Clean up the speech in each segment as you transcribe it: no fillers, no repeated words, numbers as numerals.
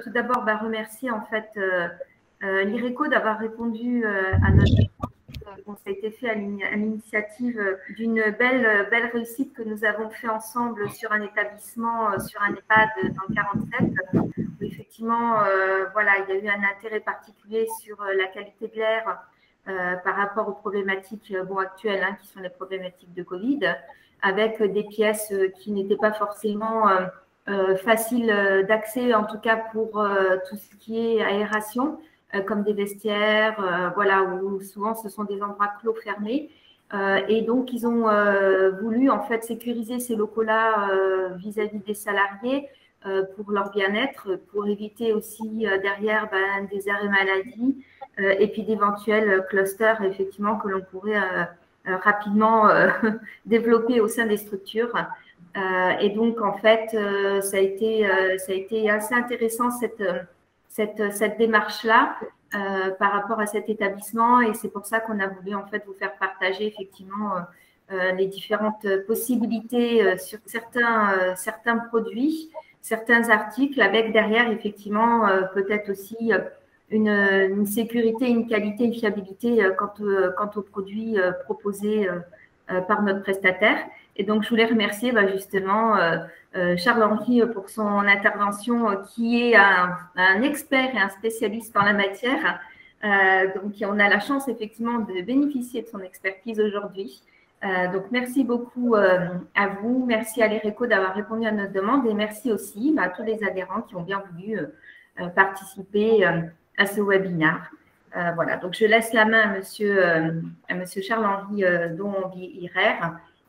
tout d'abord remercier en fait l'IRECO d'avoir répondu à notre demande. Ça a été fait à l'initiative d'une belle réussite que nous avons fait ensemble sur un établissement, sur un EHPAD dans le 47, où effectivement, voilà, il y a eu un intérêt particulier sur la qualité de l'air par rapport aux problématiques actuelles, qui sont les problématiques de Covid, avec des pièces qui n'étaient pas forcément faciles d'accès, en tout cas pour tout ce qui est aération, comme des vestiaires, voilà, où souvent ce sont des endroits clos fermés. Et donc, ils ont voulu en fait sécuriser ces locaux-là vis-à-vis des salariés pour leur bien-être, pour éviter aussi derrière des arrêts maladie et puis d'éventuels clusters, effectivement, que l'on pourrait rapidement développer au sein des structures. Et donc, en fait, ça a été assez intéressant cette démarche-là par rapport à cet établissement, et c'est pour ça qu'on a voulu en fait vous faire partager effectivement les différentes possibilités sur certains produits, certains articles, avec derrière effectivement peut-être aussi une sécurité, une qualité, une fiabilité quant aux produits proposés par notre prestataire. Et donc, je voulais remercier justement Charles-Henri pour son intervention, qui est un expert et un spécialiste en la matière. Donc, on a la chance effectivement de bénéficier de son expertise aujourd'hui. Donc, merci beaucoup à vous. Merci à l'IRECO d'avoir répondu à notre demande, et merci aussi à tous les adhérents qui ont bien voulu participer à ce webinaire. Voilà, donc je laisse la main à monsieur Charles-Henri Don-Hirer,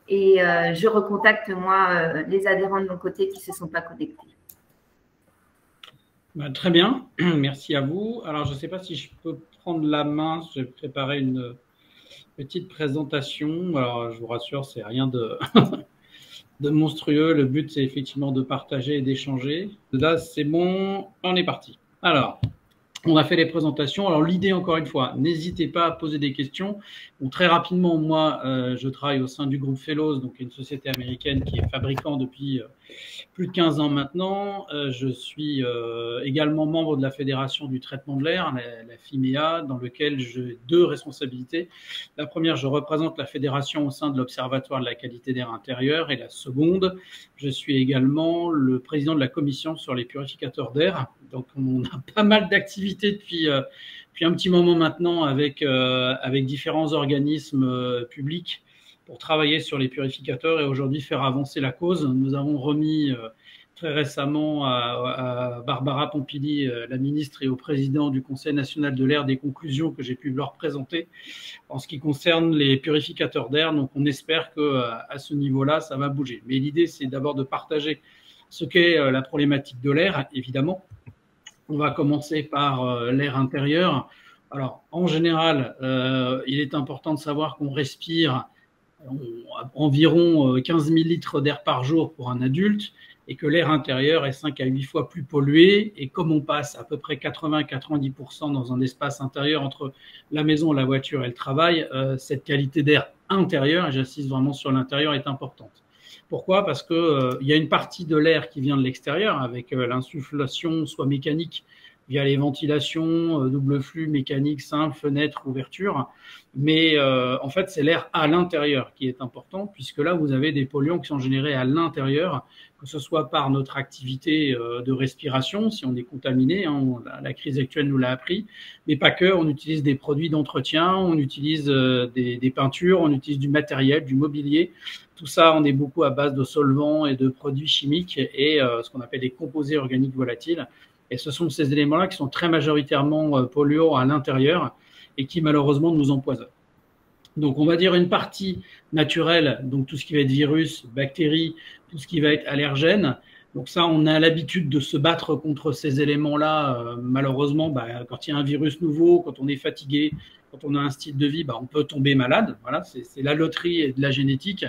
et je recontacte moi les adhérents de mon côté qui ne se sont pas connectés. Très bien, merci à vous. Alors, je ne sais pas si je peux prendre la main, j'ai préparé une petite présentation. Alors, je vous rassure, c'est rien de, de monstrueux. Le but, c'est effectivement de partager et d'échanger. Là, c'est bon, on est parti. Alors, on a fait les présentations. Alors, l'idée, encore une fois, n'hésitez pas à poser des questions. Bon, très rapidement, moi, je travaille au sein du groupe Fellows, donc une société américaine qui est fabricant depuis plus de 15 ans maintenant. Je suis également membre de la Fédération du traitement de l'air, la FIMEA, dans lequel j'ai deux responsabilités. La première, je représente la fédération au sein de l'Observatoire de la qualité d'air intérieur, et la seconde, je suis également le président de la commission sur les purificateurs d'air. Donc, on a pas mal d'activités depuis un petit moment maintenant avec différents organismes publics pour travailler sur les purificateurs et aujourd'hui faire avancer la cause. Nous avons remis très récemment à Barbara Pompili, la ministre, et au président du Conseil national de l'air, des conclusions que j'ai pu leur présenter en ce qui concerne les purificateurs d'air. Donc, on espère qu'à ce niveau-là, ça va bouger. Mais l'idée, c'est d'abord de partager ce qu'est la problématique de l'air, évidemment. On va commencer par l'air intérieur. Alors, en général, il est important de savoir qu'on respire environ 15 000 litres d'air par jour pour un adulte, et que l'air intérieur est 5 à 8 fois plus pollué. Et comme on passe à peu près 80-90% dans un espace intérieur entre la maison, la voiture et le travail, cette qualité d'air intérieur, et j'insiste vraiment sur l'intérieur, est importante. Pourquoi? Parce qu'il y a une partie de l'air qui vient de l'extérieur, avec l'insufflation soit mécanique via les ventilations, double flux, mécanique, simple, fenêtre, ouverture. Mais en fait, c'est l'air à l'intérieur qui est important, puisque là, vous avez des polluants qui sont générés à l'intérieur, que ce soit par notre activité de respiration, si on est contaminé, la crise actuelle nous l'a appris, mais pas que. On utilise des produits d'entretien, on utilise des peintures, on utilise du matériel, du mobilier. Tout ça, on est beaucoup à base de solvants et de produits chimiques et ce qu'on appelle des composés organiques volatiles. Et ce sont ces éléments-là qui sont très majoritairement polluants à l'intérieur et qui malheureusement nous empoisonnent. Donc on va dire une partie naturelle, donc tout ce qui va être virus, bactéries, tout ce qui va être allergène. Donc ça, on a l'habitude de se battre contre ces éléments-là. Malheureusement, quand il y a un virus nouveau, quand on est fatigué, quand on a un style de vie, on peut tomber malade. Voilà, c'est la loterie et de la génétique.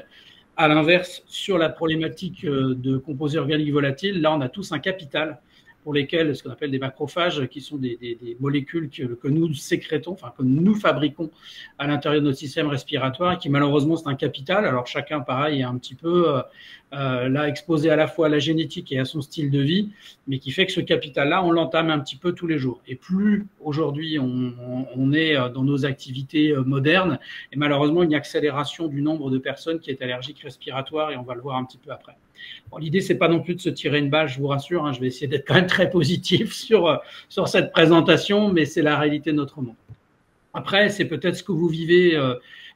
À l'inverse, sur la problématique de composés organiques volatiles, là, on a tous un capital. pour lesquels, ce qu'on appelle des macrophages, qui sont des molécules que nous sécrétons, enfin que nous fabriquons à l'intérieur de notre système respiratoire, et qui malheureusement c'est un capital. Alors chacun, pareil, est un petit peu là exposé à la fois à la génétique et à son style de vie, mais qui fait que ce capital-là, on l'entame un petit peu tous les jours. Et plus aujourd'hui on est dans nos activités modernes, et malheureusement une accélération du nombre de personnes qui est allergique respiratoire, et on va le voir un petit peu après. Bon, l'idée, c'est pas non plus de se tirer une balle, je vous rassure, hein, je vais essayer d'être quand même très positif sur cette présentation, mais c'est la réalité de notre monde. Après, c'est peut-être ce que vous vivez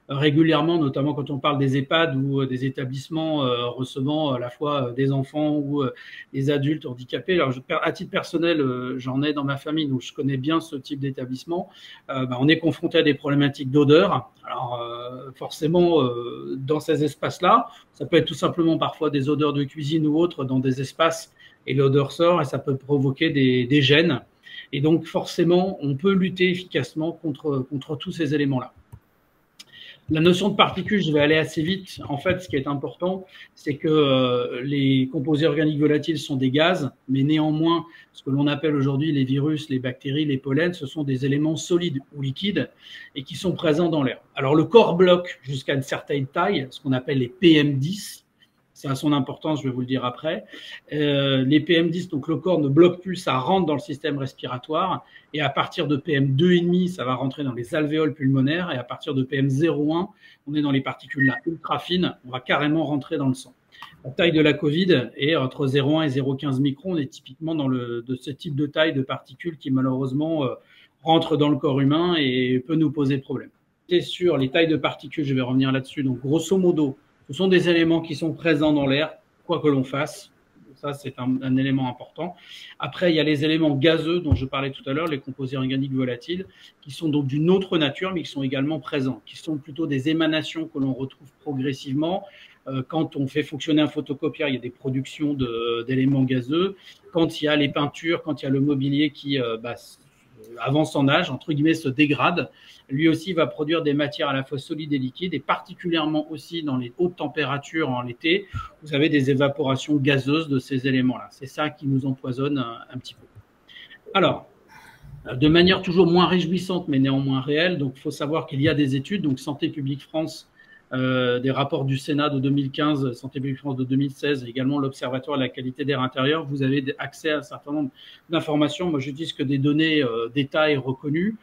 régulièrement, notamment quand on parle des EHPAD ou des établissements recevant à la fois des enfants ou des adultes handicapés. Alors, à titre personnel, j'en ai dans ma famille, donc je connais bien ce type d'établissement. On est confronté à des problématiques d'odeur. Alors, forcément, dans ces espaces-là, ça peut être tout simplement parfois des odeurs de cuisine ou autres dans des espaces, et l'odeur sort et ça peut provoquer des gènes. Et donc, forcément, on peut lutter efficacement contre tous ces éléments-là. La notion de particules, je vais aller assez vite. En fait, ce qui est important, c'est que les composés organiques volatiles sont des gaz, mais néanmoins, ce que l'on appelle aujourd'hui les virus, les bactéries, les pollens, ce sont des éléments solides ou liquides et qui sont présents dans l'air. Alors, le corps bloque jusqu'à une certaine taille, ce qu'on appelle les PM10. Ça a son importance, je vais vous le dire après. Les PM10, donc le corps ne bloque plus, ça rentre dans le système respiratoire. Et à partir de PM2,5, ça va rentrer dans les alvéoles pulmonaires. Et à partir de PM0,1, on est dans les particules là, ultra fines, on va carrément rentrer dans le sang. La taille de la Covid est entre 0,1 et 0,15 microns. On est typiquement de ce type de taille de particules qui malheureusement rentre dans le corps humain et peut nous poser problème. Et sur les tailles de particules, je vais revenir là-dessus. Donc grosso modo, ce sont des éléments qui sont présents dans l'air, quoi que l'on fasse. Ça, c'est un élément important. Après, il y a les éléments gazeux dont je parlais tout à l'heure, les composés organiques volatiles, qui sont donc d'une autre nature, mais qui sont également présents, qui sont plutôt des émanations que l'on retrouve progressivement. Quand on fait fonctionner un photocopieur, il y a des productions d'éléments gazeux. Quand il y a les peintures, quand il y a le mobilier qui avance en âge, entre guillemets, se dégrade, lui aussi va produire des matières à la fois solides et liquides, et particulièrement aussi dans les hautes températures en été, vous avez des évaporations gazeuses de ces éléments-là. C'est ça qui nous empoisonne un petit peu. Alors, de manière toujours moins réjouissante, mais néanmoins réelle, donc il faut savoir qu'il y a des études, donc Santé publique France, des rapports du Sénat de 2015, Santé publique France de 2016, et également l'Observatoire de la qualité d'air intérieur, vous avez accès à un certain nombre d'informations. Moi, je dis que des données d'État et reconnues.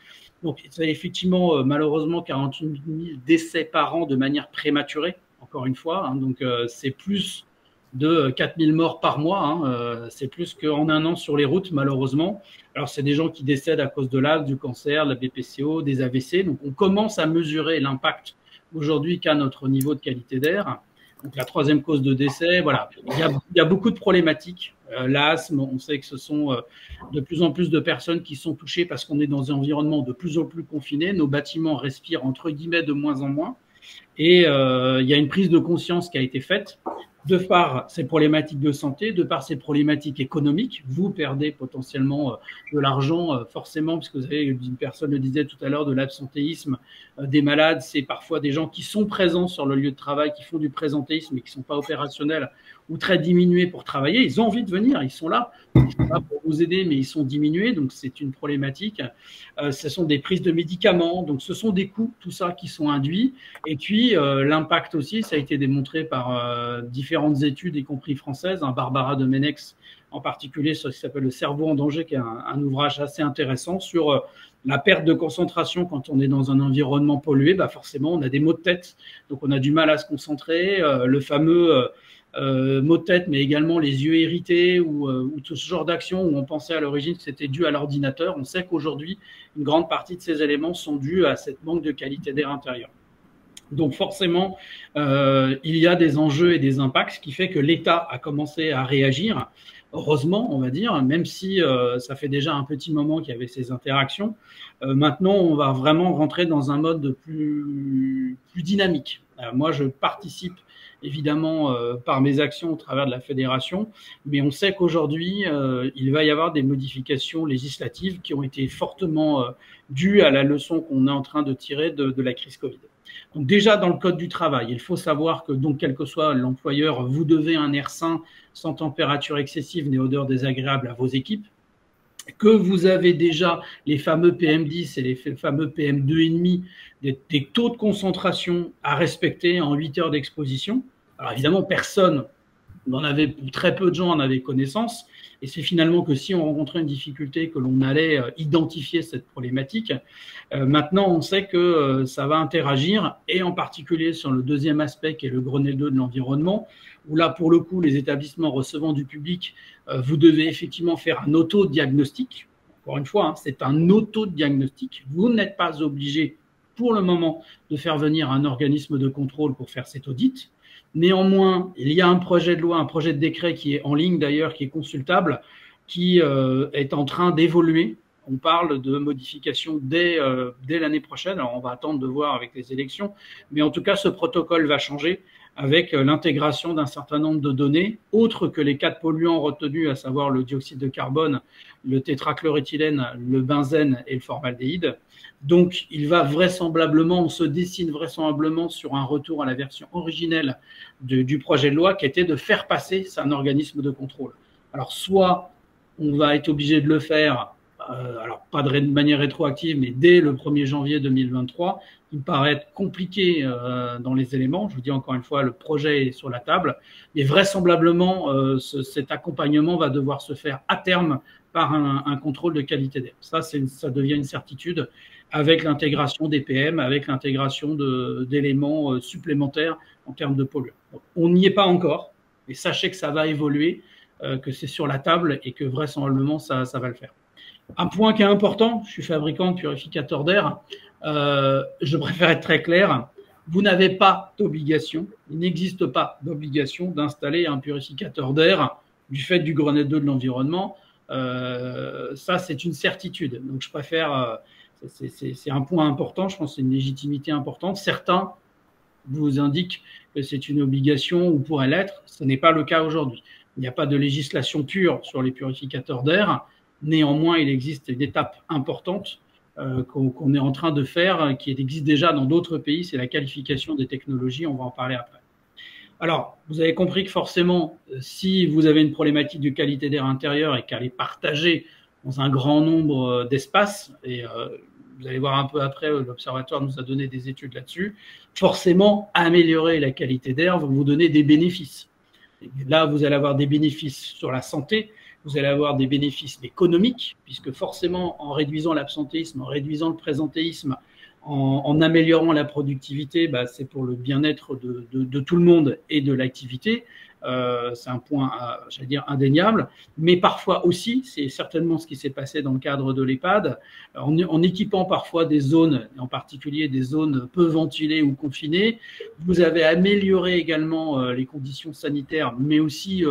Donc, c'est effectivement, malheureusement, 48 000 décès par an de manière prématurée, encore une fois. Hein, donc, c'est plus de 4 000 morts par mois. Hein, c'est plus qu'en un an sur les routes, malheureusement. Alors, c'est des gens qui décèdent à cause de l'asthme, du cancer, de la BPCO, des AVC. Donc, on commence à mesurer l'impact aujourd'hui qu'a notre niveau de qualité d'air. Donc, la troisième cause de décès, voilà. Il y a beaucoup de problématiques. L'asthme, on sait que ce sont de plus en plus de personnes qui sont touchées parce qu'on est dans un environnement de plus en plus confiné. Nos bâtiments respirent, entre guillemets, de moins en moins. Et il y a une prise de conscience qui a été faite de par ces problématiques de santé, de par ces problématiques économiques. Vous perdez potentiellement de l'argent, forcément, parce que vous avez, une personne le disait tout à l'heure, de l'absentéisme des malades. C'est parfois des gens qui sont présents sur le lieu de travail, qui font du présentéisme et qui ne sont pas opérationnels ou très diminués pour travailler. Ils ont envie de venir, ils sont là. Ils sont là pour vous aider, mais ils sont diminués, donc c'est une problématique. Ce sont des prises de médicaments, donc ce sont des coûts, tout ça, qui sont induits. Et puis, l'impact aussi, ça a été démontré par différentes études, y compris françaises, Barbara Domenex en particulier, sur ce qui s'appelle Le cerveau en danger, qui est un ouvrage assez intéressant sur la perte de concentration quand on est dans un environnement pollué. Forcément, on a des maux de tête, donc on a du mal à se concentrer. Le fameux maux de tête, mais également les yeux irrités ou tout ce genre d'action où on pensait à l'origine que c'était dû à l'ordinateur. On sait qu'aujourd'hui, une grande partie de ces éléments sont dus à cette manque de qualité d'air intérieur. Donc forcément, il y a des enjeux et des impacts, ce qui fait que l'État a commencé à réagir. Heureusement, on va dire, même si ça fait déjà un petit moment qu'il y avait ces interactions. Maintenant, on va vraiment rentrer dans un mode plus dynamique. Moi, je participe évidemment par mes actions au travers de la fédération, mais on sait qu'aujourd'hui, il va y avoir des modifications législatives qui ont été fortement dues à la leçon qu'on est en train de tirer de la crise Covid. Donc déjà, dans le Code du travail, il faut savoir que, donc, quel que soit l'employeur, vous devez un air sain, sans température excessive ni odeur désagréable à vos équipes. que vous avez déjà les fameux PM10 et les fameux PM2,5, des taux de concentration à respecter en 8 heures d'exposition. Alors évidemment, personne n'en avait, très peu de gens en avaient connaissance, et c'est finalement que si on rencontrait une difficulté, que l'on allait identifier cette problématique. Maintenant, on sait que ça va interagir, et en particulier sur le deuxième aspect, qui est le Grenelle 2 de l'environnement, où là, pour le coup, les établissements recevant du public, vous devez effectivement faire un autodiagnostic. Encore une fois, hein, c'est un autodiagnostic. Vous n'êtes pas obligé, pour le moment, de faire venir un organisme de contrôle pour faire cet audit. Néanmoins, il y a un projet de loi, un projet de décret qui est en ligne d'ailleurs, qui est consultable, qui est en train d'évoluer. On parle de modification dès l'année prochaine. Alors, on va attendre de voir avec les élections. Mais en tout cas, ce protocole va changer avec l'intégration d'un certain nombre de données, autres que les 4 polluants retenus, à savoir le dioxyde de carbone, le tétrachloréthylène, le benzène et le formaldéhyde. Donc, il va vraisemblablement, on se dessine vraisemblablement sur un retour à la version originelle du projet de loi, qui était de faire passer un organisme de contrôle. Alors, soit on va être obligé de le faire, alors pas de manière rétroactive, mais dès le 1er janvier 2023, il me paraît être compliqué dans les éléments. Je vous dis encore une fois, le projet est sur la table, mais vraisemblablement, cet accompagnement va devoir se faire à terme par un contrôle de qualité d'air. Ça devient une certitude avec l'intégration des PM, avec l'intégration d'éléments supplémentaires en termes de polluants. Donc, on n'y est pas encore, mais sachez que ça va évoluer, que c'est sur la table et que vraisemblablement, ça va le faire. Un point qui est important, je suis fabricant de purificateurs d'air, je préfère être très clair, vous n'avez pas d'obligation, il n'existe pas d'obligation d'installer un purificateur d'air du fait du Grenelle 2 de l'environnement. Ça, c'est une certitude. Donc, je préfère, c'est un point important, je pense que c'est une légitimité importante. Certains vous indiquent que c'est une obligation ou pourrait l'être, ce n'est pas le cas aujourd'hui. Il n'y a pas de législation pure sur les purificateurs d'air. Néanmoins, il existe une étape importante qu'on est en train de faire, qui existe déjà dans d'autres pays, c'est la qualification des technologies, on va en parler après. Alors, vous avez compris que forcément, si vous avez une problématique de qualité d'air intérieur et qu'elle est partagée dans un grand nombre d'espaces, et vous allez voir un peu après, l'Observatoire nous a donné des études là-dessus, forcément, améliorer la qualité d'air va vous donner des bénéfices. Et là, vous allez avoir des bénéfices sur la santé, vous allez avoir des bénéfices économiques, puisque forcément, en réduisant l'absentéisme, en réduisant le présentéisme, en améliorant la productivité, c'est pour le bien-être de tout le monde et de l'activité. C'est un point, j'allais dire, indéniable. Mais parfois aussi, c'est certainement ce qui s'est passé dans le cadre de l'EHPAD, en équipant parfois des zones, en particulier des zones peu ventilées ou confinées, vous avez amélioré également les conditions sanitaires, mais aussi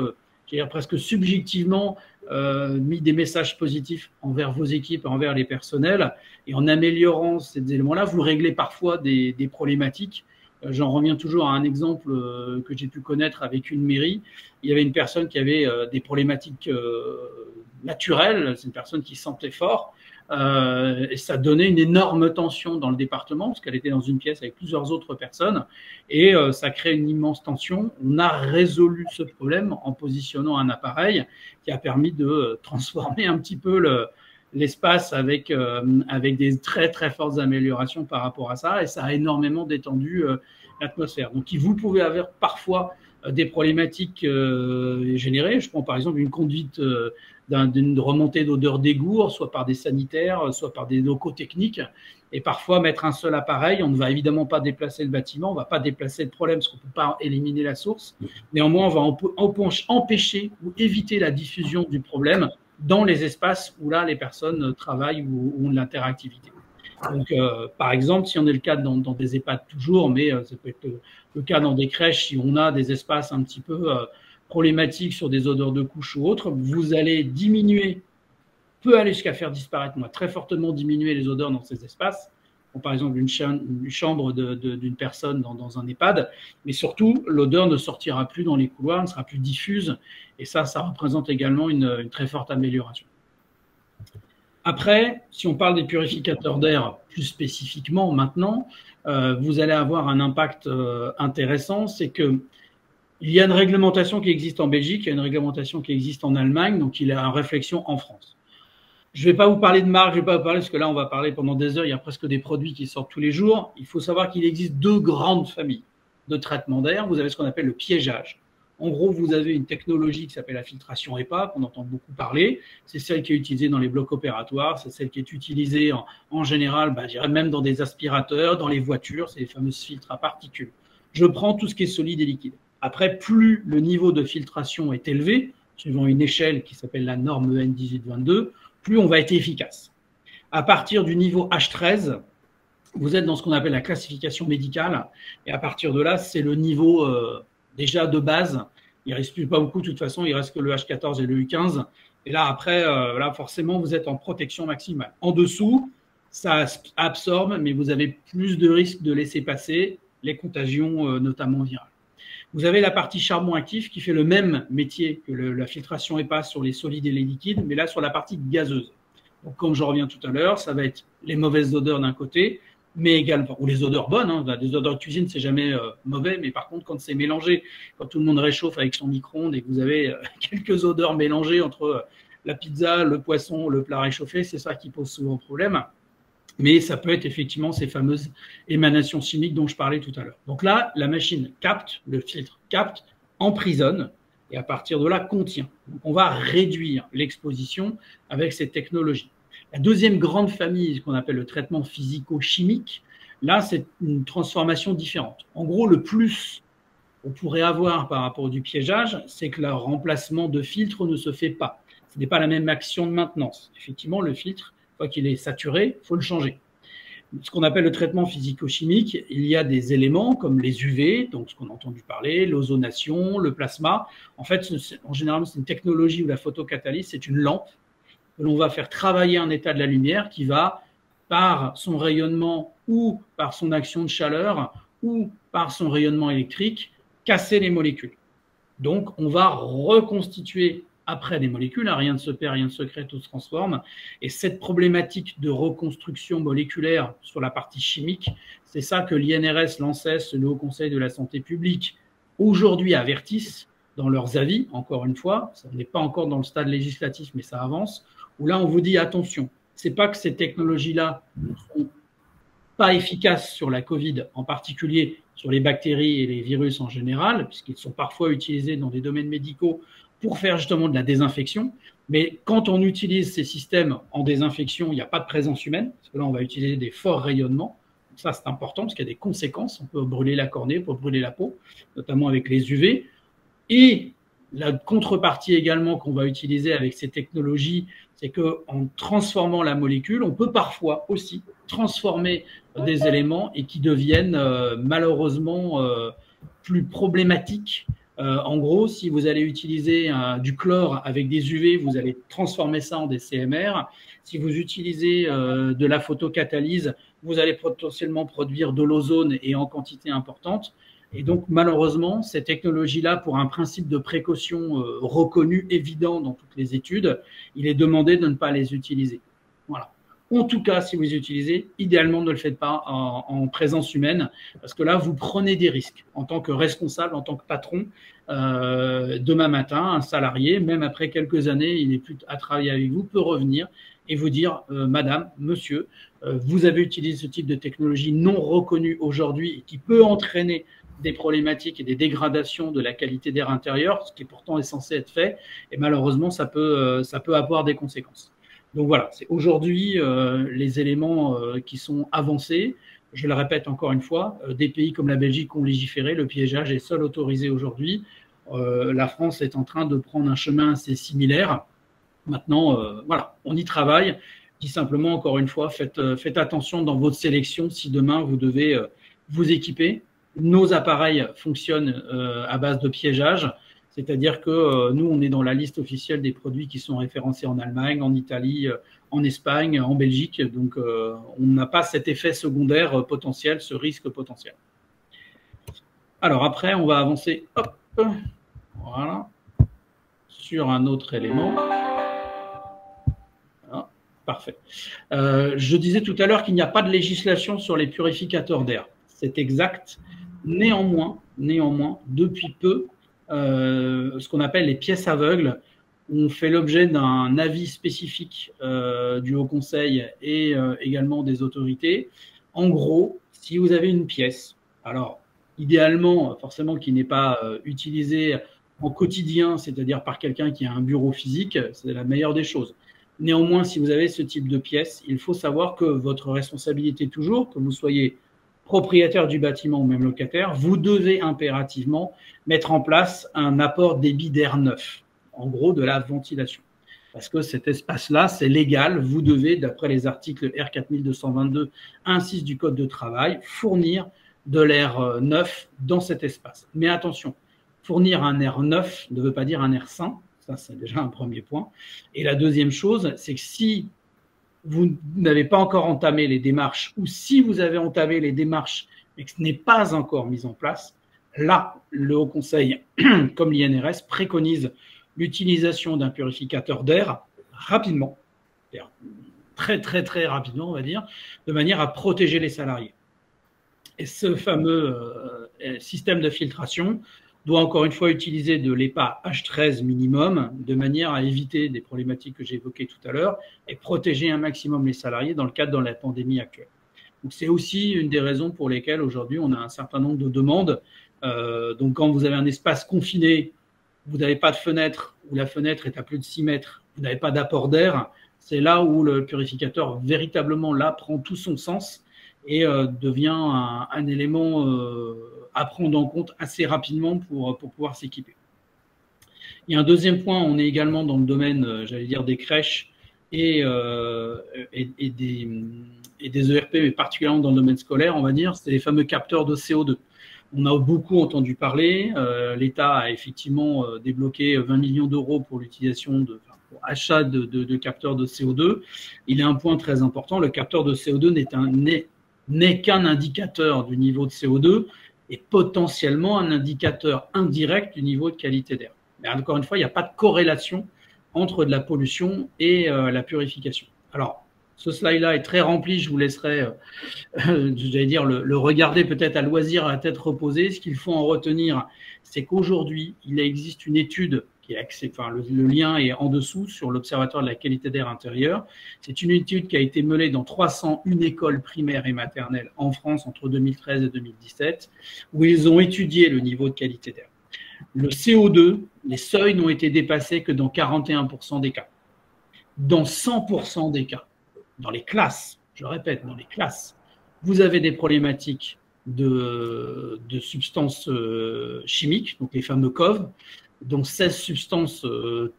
presque subjectivement mis des messages positifs envers vos équipes, envers les personnels, et en améliorant ces éléments-là, vous réglez parfois des problématiques. J'en reviens toujours à un exemple que j'ai pu connaître avec une mairie. Il y avait une personne qui avait des problématiques naturelles, c'est une personne qui sentait fort, et ça donnait une énorme tension dans le département parce qu'elle était dans une pièce avec plusieurs autres personnes et ça crée une immense tension. On a résolu ce problème en positionnant un appareil qui a permis de transformer un petit peu l'espace avec des très très fortes améliorations par rapport à ça, et ça a énormément détendu l'atmosphère. Donc vous pouvez avoir parfois des problématiques générées. Je prends par exemple une conduite d'une remontée d'odeur d'égout, soit par des sanitaires, soit par des locaux techniques. Et parfois, mettre un seul appareil, on ne va évidemment pas déplacer le bâtiment, on ne va pas déplacer le problème parce qu'on ne peut pas éliminer la source. Néanmoins, on va empêcher ou éviter la diffusion du problème dans les espaces où là, les personnes travaillent ou ont de l'interactivité. Donc, par exemple, si on est le cas dans des EHPAD toujours, mais ça peut être le cas dans des crèches, si on a des espaces un petit peu problématiques sur des odeurs de couche ou autres, vous allez diminuer, peut aller jusqu'à faire disparaître, très fortement diminuer les odeurs dans ces espaces. Bon, par exemple, une chambre d'une personne dans un EHPAD, mais surtout, l'odeur ne sortira plus dans les couloirs, ne sera plus diffuse, et ça représente également une très forte amélioration. Après, si on parle des purificateurs d'air plus spécifiquement maintenant, vous allez avoir un impact intéressant, c'est que il y a une réglementation qui existe en Belgique, il y a une réglementation qui existe en Allemagne, donc il y a une réflexion en France. Je ne vais pas vous parler de marque, je ne vais pas vous parler parce que là, on va parler pendant des heures. Il y a presque des produits qui sortent tous les jours. Il faut savoir qu'il existe deux grandes familles de traitement d'air. Vous avez ce qu'on appelle le piégeage. En gros, vous avez une technologie qui s'appelle la filtration HEPA, qu'on entend beaucoup parler. C'est celle qui est utilisée dans les blocs opératoires. C'est celle qui est utilisée en général, je dirais même dans des aspirateurs, dans les voitures. C'est les fameuses filtres à particules. Je prends tout ce qui est solide et liquide. Après, plus le niveau de filtration est élevé, suivant une échelle qui s'appelle la norme EN 1822, plus on va être efficace. À partir du niveau H13, vous êtes dans ce qu'on appelle la classification médicale. Et à partir de là, c'est le niveau déjà de base. Il ne reste plus pas beaucoup de toute façon, il reste que le H14 et le U15. Et là, après, là, forcément, vous êtes en protection maximale. En dessous, ça absorbe, mais vous avez plus de risques de laisser passer les contagions, notamment virales. Vous avez la partie charbon actif qui fait le même métier que la filtration HEPA sur les solides et les liquides, mais là sur la partie gazeuse. Donc, comme je reviens tout à l'heure, ça va être les mauvaises odeurs d'un côté, mais également, ou les odeurs bonnes, hein, des odeurs de cuisine, c'est jamais mauvais, mais par contre, quand c'est mélangé, quand tout le monde réchauffe avec son micro-ondes et que vous avez quelques odeurs mélangées entre la pizza, le poisson, le plat réchauffé, c'est ça qui pose souvent problème. Mais ça peut être effectivement ces fameuses émanations chimiques dont je parlais tout à l'heure. Donc là, la machine capte, le filtre capte, emprisonne et à partir de là, contient. Donc on va réduire l'exposition avec cette technologie. La deuxième grande famille, qu'on appelle le traitement physico-chimique, là, c'est une transformation différente. En gros, le plus qu'on pourrait avoir par rapport du piégeage, c'est que le remplacement de filtre ne se fait pas. Ce n'est pas la même action de maintenance. Effectivement, le filtre, une fois qu'il est saturé, il faut le changer. Ce qu'on appelle le traitement physico-chimique, il y a des éléments comme les UV, donc ce qu'on a entendu parler, l'ozonation, le plasma. En fait, en général, c'est une technologie où la photocatalyse, c'est une lampe que l'on va faire travailler un état de la lumière qui va, par son rayonnement ou par son action de chaleur ou par son rayonnement électrique, casser les molécules. Donc, on va reconstituer après des molécules, rien ne se perd, rien ne se crée, tout se transforme. Et cette problématique de reconstruction moléculaire sur la partie chimique, c'est ça que l'INRS, l'ANSES, le Haut Conseil de la Santé publique, aujourd'hui avertissent dans leurs avis, encore une fois, ça n'est pas encore dans le stade législatif, mais ça avance, où là, on vous dit attention, c'est pas que ces technologies-là ne sont pas efficaces sur la Covid, en particulier sur les bactéries et les virus en général, puisqu'ils sont parfois utilisés dans des domaines médicaux pour faire justement de la désinfection. Mais quand on utilise ces systèmes en désinfection, il n'y a pas de présence humaine, parce que là, on va utiliser des forts rayonnements. Donc ça, c'est important, parce qu'il y a des conséquences. On peut brûler la cornée, on peut brûler la peau, notamment avec les UV. Et la contrepartie également qu'on va utiliser avec ces technologies, c'est qu'en transformant la molécule, on peut parfois aussi transformer des éléments et qui deviennent malheureusement plus problématiques. En gros, si vous allez utiliser du chlore avec des UV, vous allez transformer ça en des CMR. Si vous utilisez de la photocatalyse, vous allez potentiellement produire de l'ozone et en quantité importante. Et donc, malheureusement, ces technologies-là, pour un principe de précaution reconnu, évident dans toutes les études, il est demandé de ne pas les utiliser. Voilà. En tout cas, si vous les utilisez, idéalement, ne le faites pas en présence humaine, parce que là, vous prenez des risques. En tant que responsable, en tant que patron, demain matin, un salarié, même après quelques années, il n'est plus à travailler avec vous, peut revenir et vous dire, madame, monsieur, vous avez utilisé ce type de technologie non reconnue aujourd'hui et qui peut entraîner des problématiques et des dégradations de la qualité d'air intérieur, ce qui est pourtant est censé être fait, et malheureusement, ça peut avoir des conséquences. Donc voilà, c'est aujourd'hui les éléments qui sont avancés. Je le répète encore une fois, des pays comme la Belgique ont légiféré, le piégeage est seul autorisé aujourd'hui. La France est en train de prendre un chemin assez similaire. Maintenant, voilà, on y travaille. Je dis simplement, encore une fois, faites attention dans votre sélection si demain vous devez vous équiper. Nos appareils fonctionnent à base de piégeage, c'est-à-dire que nous, on est dans la liste officielle des produits qui sont référencés en Allemagne, en Italie, en Espagne, en Belgique. Donc, on n'a pas cet effet secondaire potentiel, ce risque potentiel. Alors, après, on va avancer hop, voilà, sur un autre élément. Voilà, parfait. Je disais tout à l'heure qu'il n'y a pas de législation sur les purificateurs d'air. C'est exact. Néanmoins, depuis peu, ce qu'on appelle les pièces aveugles ont fait l'objet d'un avis spécifique du Haut Conseil et également des autorités. En gros, si vous avez une pièce, alors idéalement, forcément, qui n'est pas utilisée en quotidien, c'est-à-dire par quelqu'un qui a un bureau physique, c'est la meilleure des choses. Néanmoins, si vous avez ce type de pièce, il faut savoir que votre responsabilité toujours, que vous soyez propriétaire du bâtiment ou même locataire, vous devez impérativement mettre en place un apport débit d'air neuf, en gros de la ventilation. Parce que cet espace-là, c'est légal, vous devez, d'après les articles R4222-1-6 du Code de travail, fournir de l'air neuf dans cet espace. Mais attention, fournir un air neuf ne veut pas dire un air sain, ça c'est déjà un premier point. Et la deuxième chose, c'est que si vous n'avez pas encore entamé les démarches, ou si vous avez entamé les démarches et que ce n'est pas encore mis en place, là, le Haut Conseil, comme l'INRS, préconise l'utilisation d'un purificateur d'air rapidement, très très très rapidement, on va dire, de manière à protéger les salariés. Et ce fameux système de filtration doit encore une fois utiliser de l'EPA H13 minimum, de manière à éviter des problématiques que j'ai évoquées tout à l'heure et protéger un maximum les salariés dans le cadre de la pandémie actuelle. Donc c'est aussi une des raisons pour lesquelles aujourd'hui on a un certain nombre de demandes. Donc quand vous avez un espace confiné, vous n'avez pas de fenêtre, ou la fenêtre est à plus de 6 mètres, vous n'avez pas d'apport d'air, c'est là où le purificateur véritablement là prend tout son sens et devient un élément à prendre en compte assez rapidement pour pouvoir s'équiper. Il y a un deuxième point, on est également dans le domaine, j'allais dire, des crèches et des ERP, mais particulièrement dans le domaine scolaire, on va dire, c'est les fameux capteurs de CO2. On a beaucoup entendu parler, l'État a effectivement débloqué 20 millions d'euros pour l'utilisation pour achat de capteurs de CO2. Il y a un point très important, le capteur de CO2 n'est qu'un indicateur du niveau de CO2 et potentiellement un indicateur indirect du niveau de qualité d'air. Mais encore une fois, il n'y a pas de corrélation entre de la pollution et la purification. Alors, ce slide-là est très rempli, je vous laisserai, j'allais dire, le regarder peut-être à loisir, à la tête reposée. Ce qu'il faut en retenir, c'est qu'aujourd'hui, il existe une étude qui est axée, enfin, le lien est en dessous sur l'Observatoire de la qualité d'air intérieur. C'est une étude qui a été menée dans 301 écoles primaires et maternelles en France entre 2013 et 2017, où ils ont étudié le niveau de qualité d'air. Le CO2, les seuils n'ont été dépassés que dans 41% des cas. Dans 100% des cas, dans les classes, je répète, dans les classes, vous avez des problématiques de substances chimiques, donc les fameux COV, donc 16 substances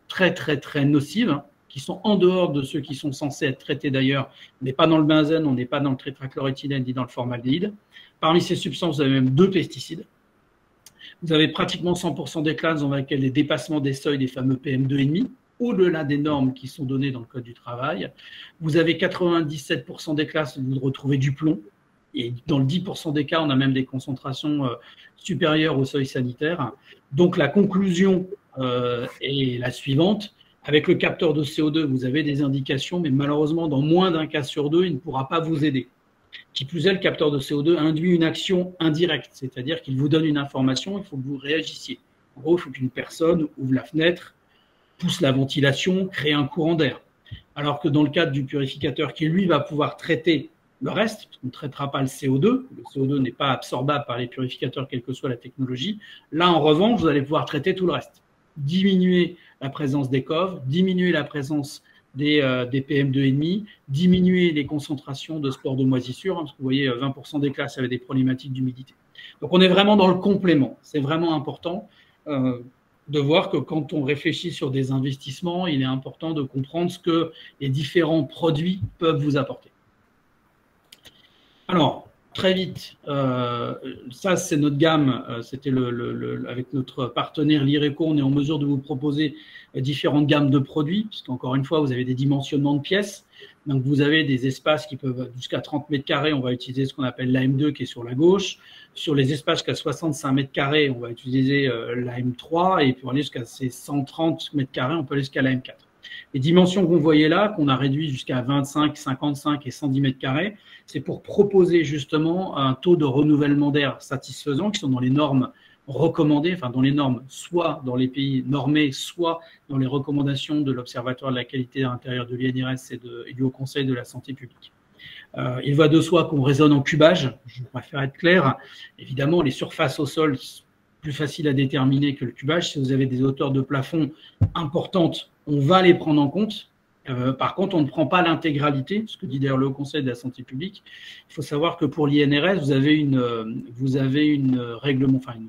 très, très, très nocives, hein, qui sont en dehors de ceux qui sont censés être traités d'ailleurs. On n'est pas dans le benzène, on n'est pas dans le tétrachloroéthylène ni dans le formaldéhyde. Parmi ces substances, vous avez même 2 pesticides. Vous avez pratiquement 100% des classes dans lesquelles les dépassements des seuils des fameux PM2,5, au-delà des normes qui sont données dans le Code du travail. Vous avez 97% des classes où vous retrouvez du plomb. Et dans le 10% des cas, on a même des concentrations supérieures au seuil sanitaire. Donc la conclusion est la suivante. Avec le capteur de CO2, vous avez des indications, mais malheureusement, dans moins d'un cas sur 2, il ne pourra pas vous aider. Qui plus est, le capteur de CO2 induit une action indirecte, c'est-à-dire qu'il vous donne une information, il faut que vous réagissiez. En gros, il faut qu'une personne ouvre la fenêtre, pousse la ventilation, crée un courant d'air. Alors que dans le cadre du purificateur qui, lui, va pouvoir traiter le reste, parce qu'on ne traitera pas le CO2, le CO2 n'est pas absorbable par les purificateurs, quelle que soit la technologie. Là, en revanche, vous allez pouvoir traiter tout le reste. Diminuer la présence des COV, diminuer la présence des PM2,5, diminuer les concentrations de spores de moisissure, hein, parce que vous voyez, 20% des classes avaient des problématiques d'humidité. Donc, on est vraiment dans le complément. C'est vraiment important de voir que quand on réfléchit sur des investissements, il est important de comprendre ce que les différents produits peuvent vous apporter. Alors, très vite, ça c'est notre gamme, c'était avec notre partenaire l'IRECO, on est en mesure de vous proposer différentes gammes de produits, puisqu'encore une fois, vous avez des dimensionnements de pièces, donc vous avez des espaces qui peuvent jusqu'à 30 mètres carrés, on va utiliser ce qu'on appelle l'AM2 qui est sur la gauche, sur les espaces jusqu'à 65 mètres carrés, on va utiliser l'AM3, et pour aller jusqu'à ces 130 mètres carrés, on peut aller jusqu'à l'AM4. Les dimensions que vous voyez là, qu'on a réduit jusqu'à 25, 55 et 110 mètres carrés, c'est pour proposer justement un taux de renouvellement d'air satisfaisant, qui sont dans les normes recommandées, enfin dans les normes, soit dans les pays normés, soit dans les recommandations de l'Observatoire de la qualité à l'intérieur de l'INRS et du Haut Conseil de la santé publique. Il va de soi qu'on raisonne en cubage, je préfère être clair. Évidemment, les surfaces au sol, plus facile à déterminer que le cubage. Si vous avez des hauteurs de plafond importantes, on va les prendre en compte. Par contre, on ne prend pas l'intégralité, ce que dit d'ailleurs le Haut Conseil de la santé publique. Il faut savoir que pour l'INRS, vous avez une règlement, enfin une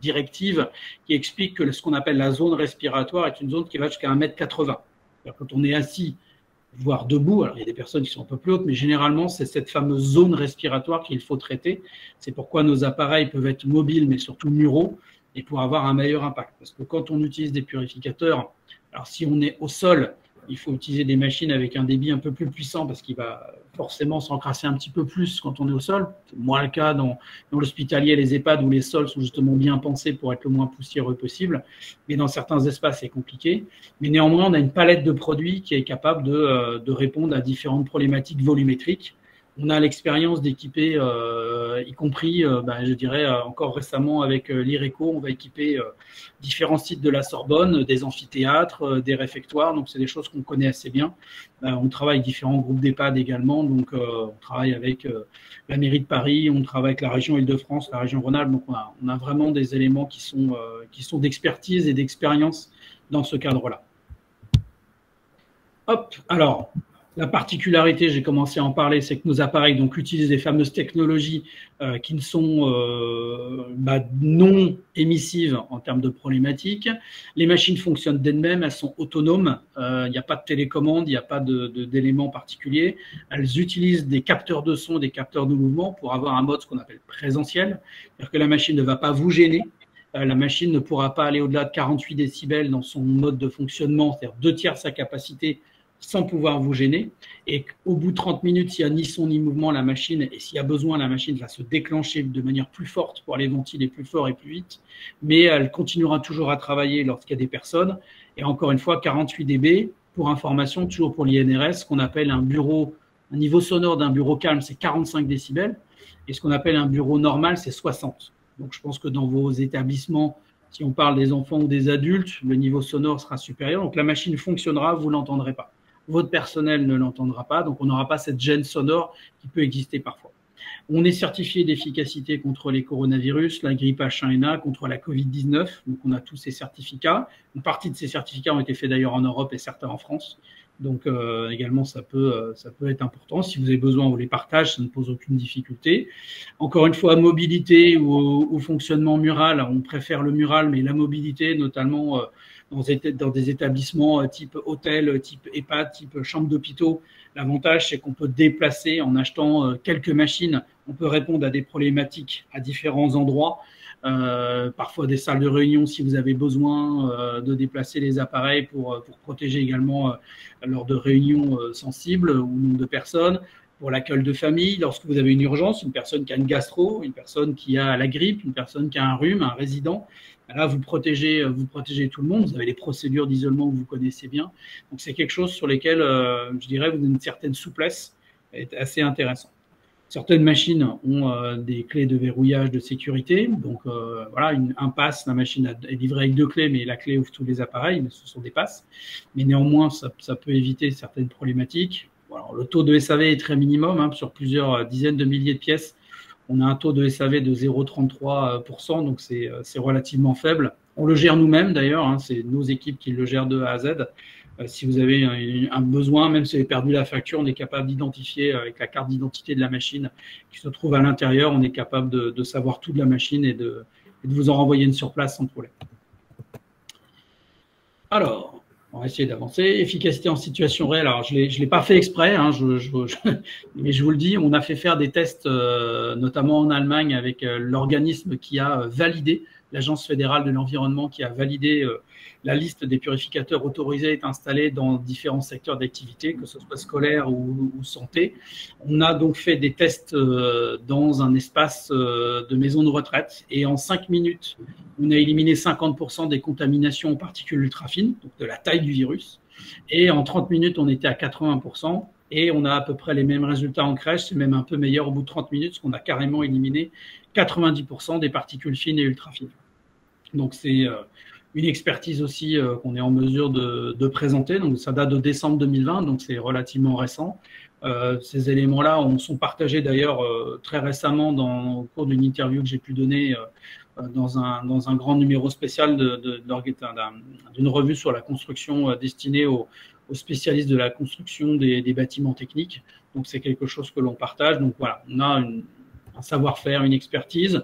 directive qui explique que ce qu'on appelle la zone respiratoire est une zone qui va jusqu'à 1,80 m. Quand on est assis, voire debout, alors il y a des personnes qui sont un peu plus hautes, mais généralement, c'est cette fameuse zone respiratoire qu'il faut traiter. C'est pourquoi nos appareils peuvent être mobiles, mais surtout muraux, et pour avoir un meilleur impact. Parce que quand on utilise des purificateurs, alors si on est au sol, il faut utiliser des machines avec un débit un peu plus puissant parce qu'il va forcément s'encrasser un petit peu plus quand on est au sol. C'est moins le cas dans l'hospitalier, les EHPAD où les sols sont justement bien pensés pour être le moins poussiéreux possible. Mais dans certains espaces, c'est compliqué. Mais néanmoins, on a une palette de produits qui est capable de répondre à différentes problématiques volumétriques. On a l'expérience d'équiper, y compris, je dirais, encore récemment avec l'IRECO, on va équiper différents sites de la Sorbonne, des amphithéâtres, des réfectoires, donc c'est des choses qu'on connaît assez bien. On travaille avec différents groupes d'EHPAD également, donc on travaille avec la mairie de Paris, on travaille avec la région Île-de-France, la région Rhône-Alpes, donc on a vraiment des éléments qui sont d'expertise et d'expérience dans ce cadre-là. Hop, alors… La particularité, j'ai commencé à en parler, c'est que nos appareils donc, utilisent des fameuses technologies qui ne sont non émissives en termes de problématiques. Les machines fonctionnent d'elles-mêmes, elles sont autonomes, il n'y a pas de télécommande, il n'y a pas d'éléments particuliers. Elles utilisent des capteurs de son, des capteurs de mouvement pour avoir un mode ce qu'on appelle présentiel, c'est-à-dire que la machine ne va pas vous gêner. La machine ne pourra pas aller au-delà de 48 décibels dans son mode de fonctionnement, c'est-à-dire 2/3 sa capacité, sans pouvoir vous gêner, et qu'au bout de 30 minutes, s'il n'y a ni son ni mouvement, la machine, et s'il y a besoin, la machine va se déclencher de manière plus forte pour aller ventiler plus fort et plus vite, mais elle continuera toujours à travailler lorsqu'il y a des personnes, et encore une fois, 48 dB, pour information, toujours pour l'INRS, ce qu'on appelle un niveau sonore d'un bureau calme, c'est 45 décibels, et ce qu'on appelle un bureau normal, c'est 60. Donc je pense que dans vos établissements, si on parle des enfants ou des adultes, le niveau sonore sera supérieur, donc la machine fonctionnera, vous ne l'entendrez pas. Votre personnel ne l'entendra pas, donc on n'aura pas cette gêne sonore qui peut exister parfois. On est certifié d'efficacité contre les coronavirus, la grippe H1N1, contre la Covid-19, donc on a tous ces certificats. Une partie de ces certificats ont été faits d'ailleurs en Europe et certains en France, donc également ça peut être important. Si vous avez besoin, on les partage, ça ne pose aucune difficulté. Encore une fois, mobilité ou fonctionnement mural, on préfère le mural, mais la mobilité, notamment dans des établissements type hôtel, type EHPAD, type chambre d'hôpitaux. L'avantage, c'est qu'on peut déplacer en achetant quelques machines. On peut répondre à des problématiques à différents endroits. Parfois des salles de réunion si vous avez besoin de déplacer les appareils pour protéger également lors de réunions sensibles ou nombre de personnes. Pour l'accueil de famille, lorsque vous avez une urgence, une personne qui a une gastro, une personne qui a la grippe, une personne qui a un rhume, un résident, là vous protégez tout le monde, vous avez les procédures d'isolement que vous connaissez bien. Donc c'est quelque chose sur lesquels, je dirais, vous avez une certaine souplesse, est assez intéressant. Certaines machines ont des clés de verrouillage de sécurité, donc voilà, un pass, la machine est livrée avec 2 clés, mais la clé ouvre tous les appareils, mais ce sont des passes. Mais néanmoins, ça peut éviter certaines problématiques. Alors, le taux de SAV est très minimum, sur plusieurs dizaines de milliers de pièces. On a un taux de SAV de 0,33%, donc c'est relativement faible. On le gère nous-mêmes d'ailleurs, c'est nos équipes qui le gèrent de A à Z. Si vous avez un besoin, même si vous avez perdu la facture, on est capable d'identifier avec la carte d'identité de la machine qui se trouve à l'intérieur, on est capable de savoir tout de la machine et de vous en renvoyer une sur place sans problème. Alors, on va essayer d'avancer. Efficacité en situation réelle. Alors, je l'ai pas fait exprès, mais je vous le dis, on a fait faire des tests, notamment en Allemagne, avec l'organisme qui a validé, l'Agence fédérale de l'environnement qui a validé la liste des purificateurs autorisés et installés dans différents secteurs d'activité, que ce soit scolaire ou santé. On a donc fait des tests dans un espace de maison de retraite et en 5 minutes, on a éliminé 50% des contaminations aux particules ultra fines, donc de la taille du virus. Et en 30 minutes, on était à 80%. Et on a à peu près les mêmes résultats en crèche, c'est même un peu meilleur au bout de 30 minutes, parce qu'on a carrément éliminé 90% des particules fines et ultra fines. Donc c'est une expertise aussi qu'on est en mesure de présenter. Donc ça date de décembre 2020, donc c'est relativement récent. Ces éléments-là sont partagés d'ailleurs très récemment au cours d'une interview que j'ai pu donner dans un grand numéro spécial d'une revue sur la construction destinée aux spécialistes de la construction des bâtiments techniques. Donc c'est quelque chose que l'on partage. Donc voilà, on a un savoir-faire, une expertise.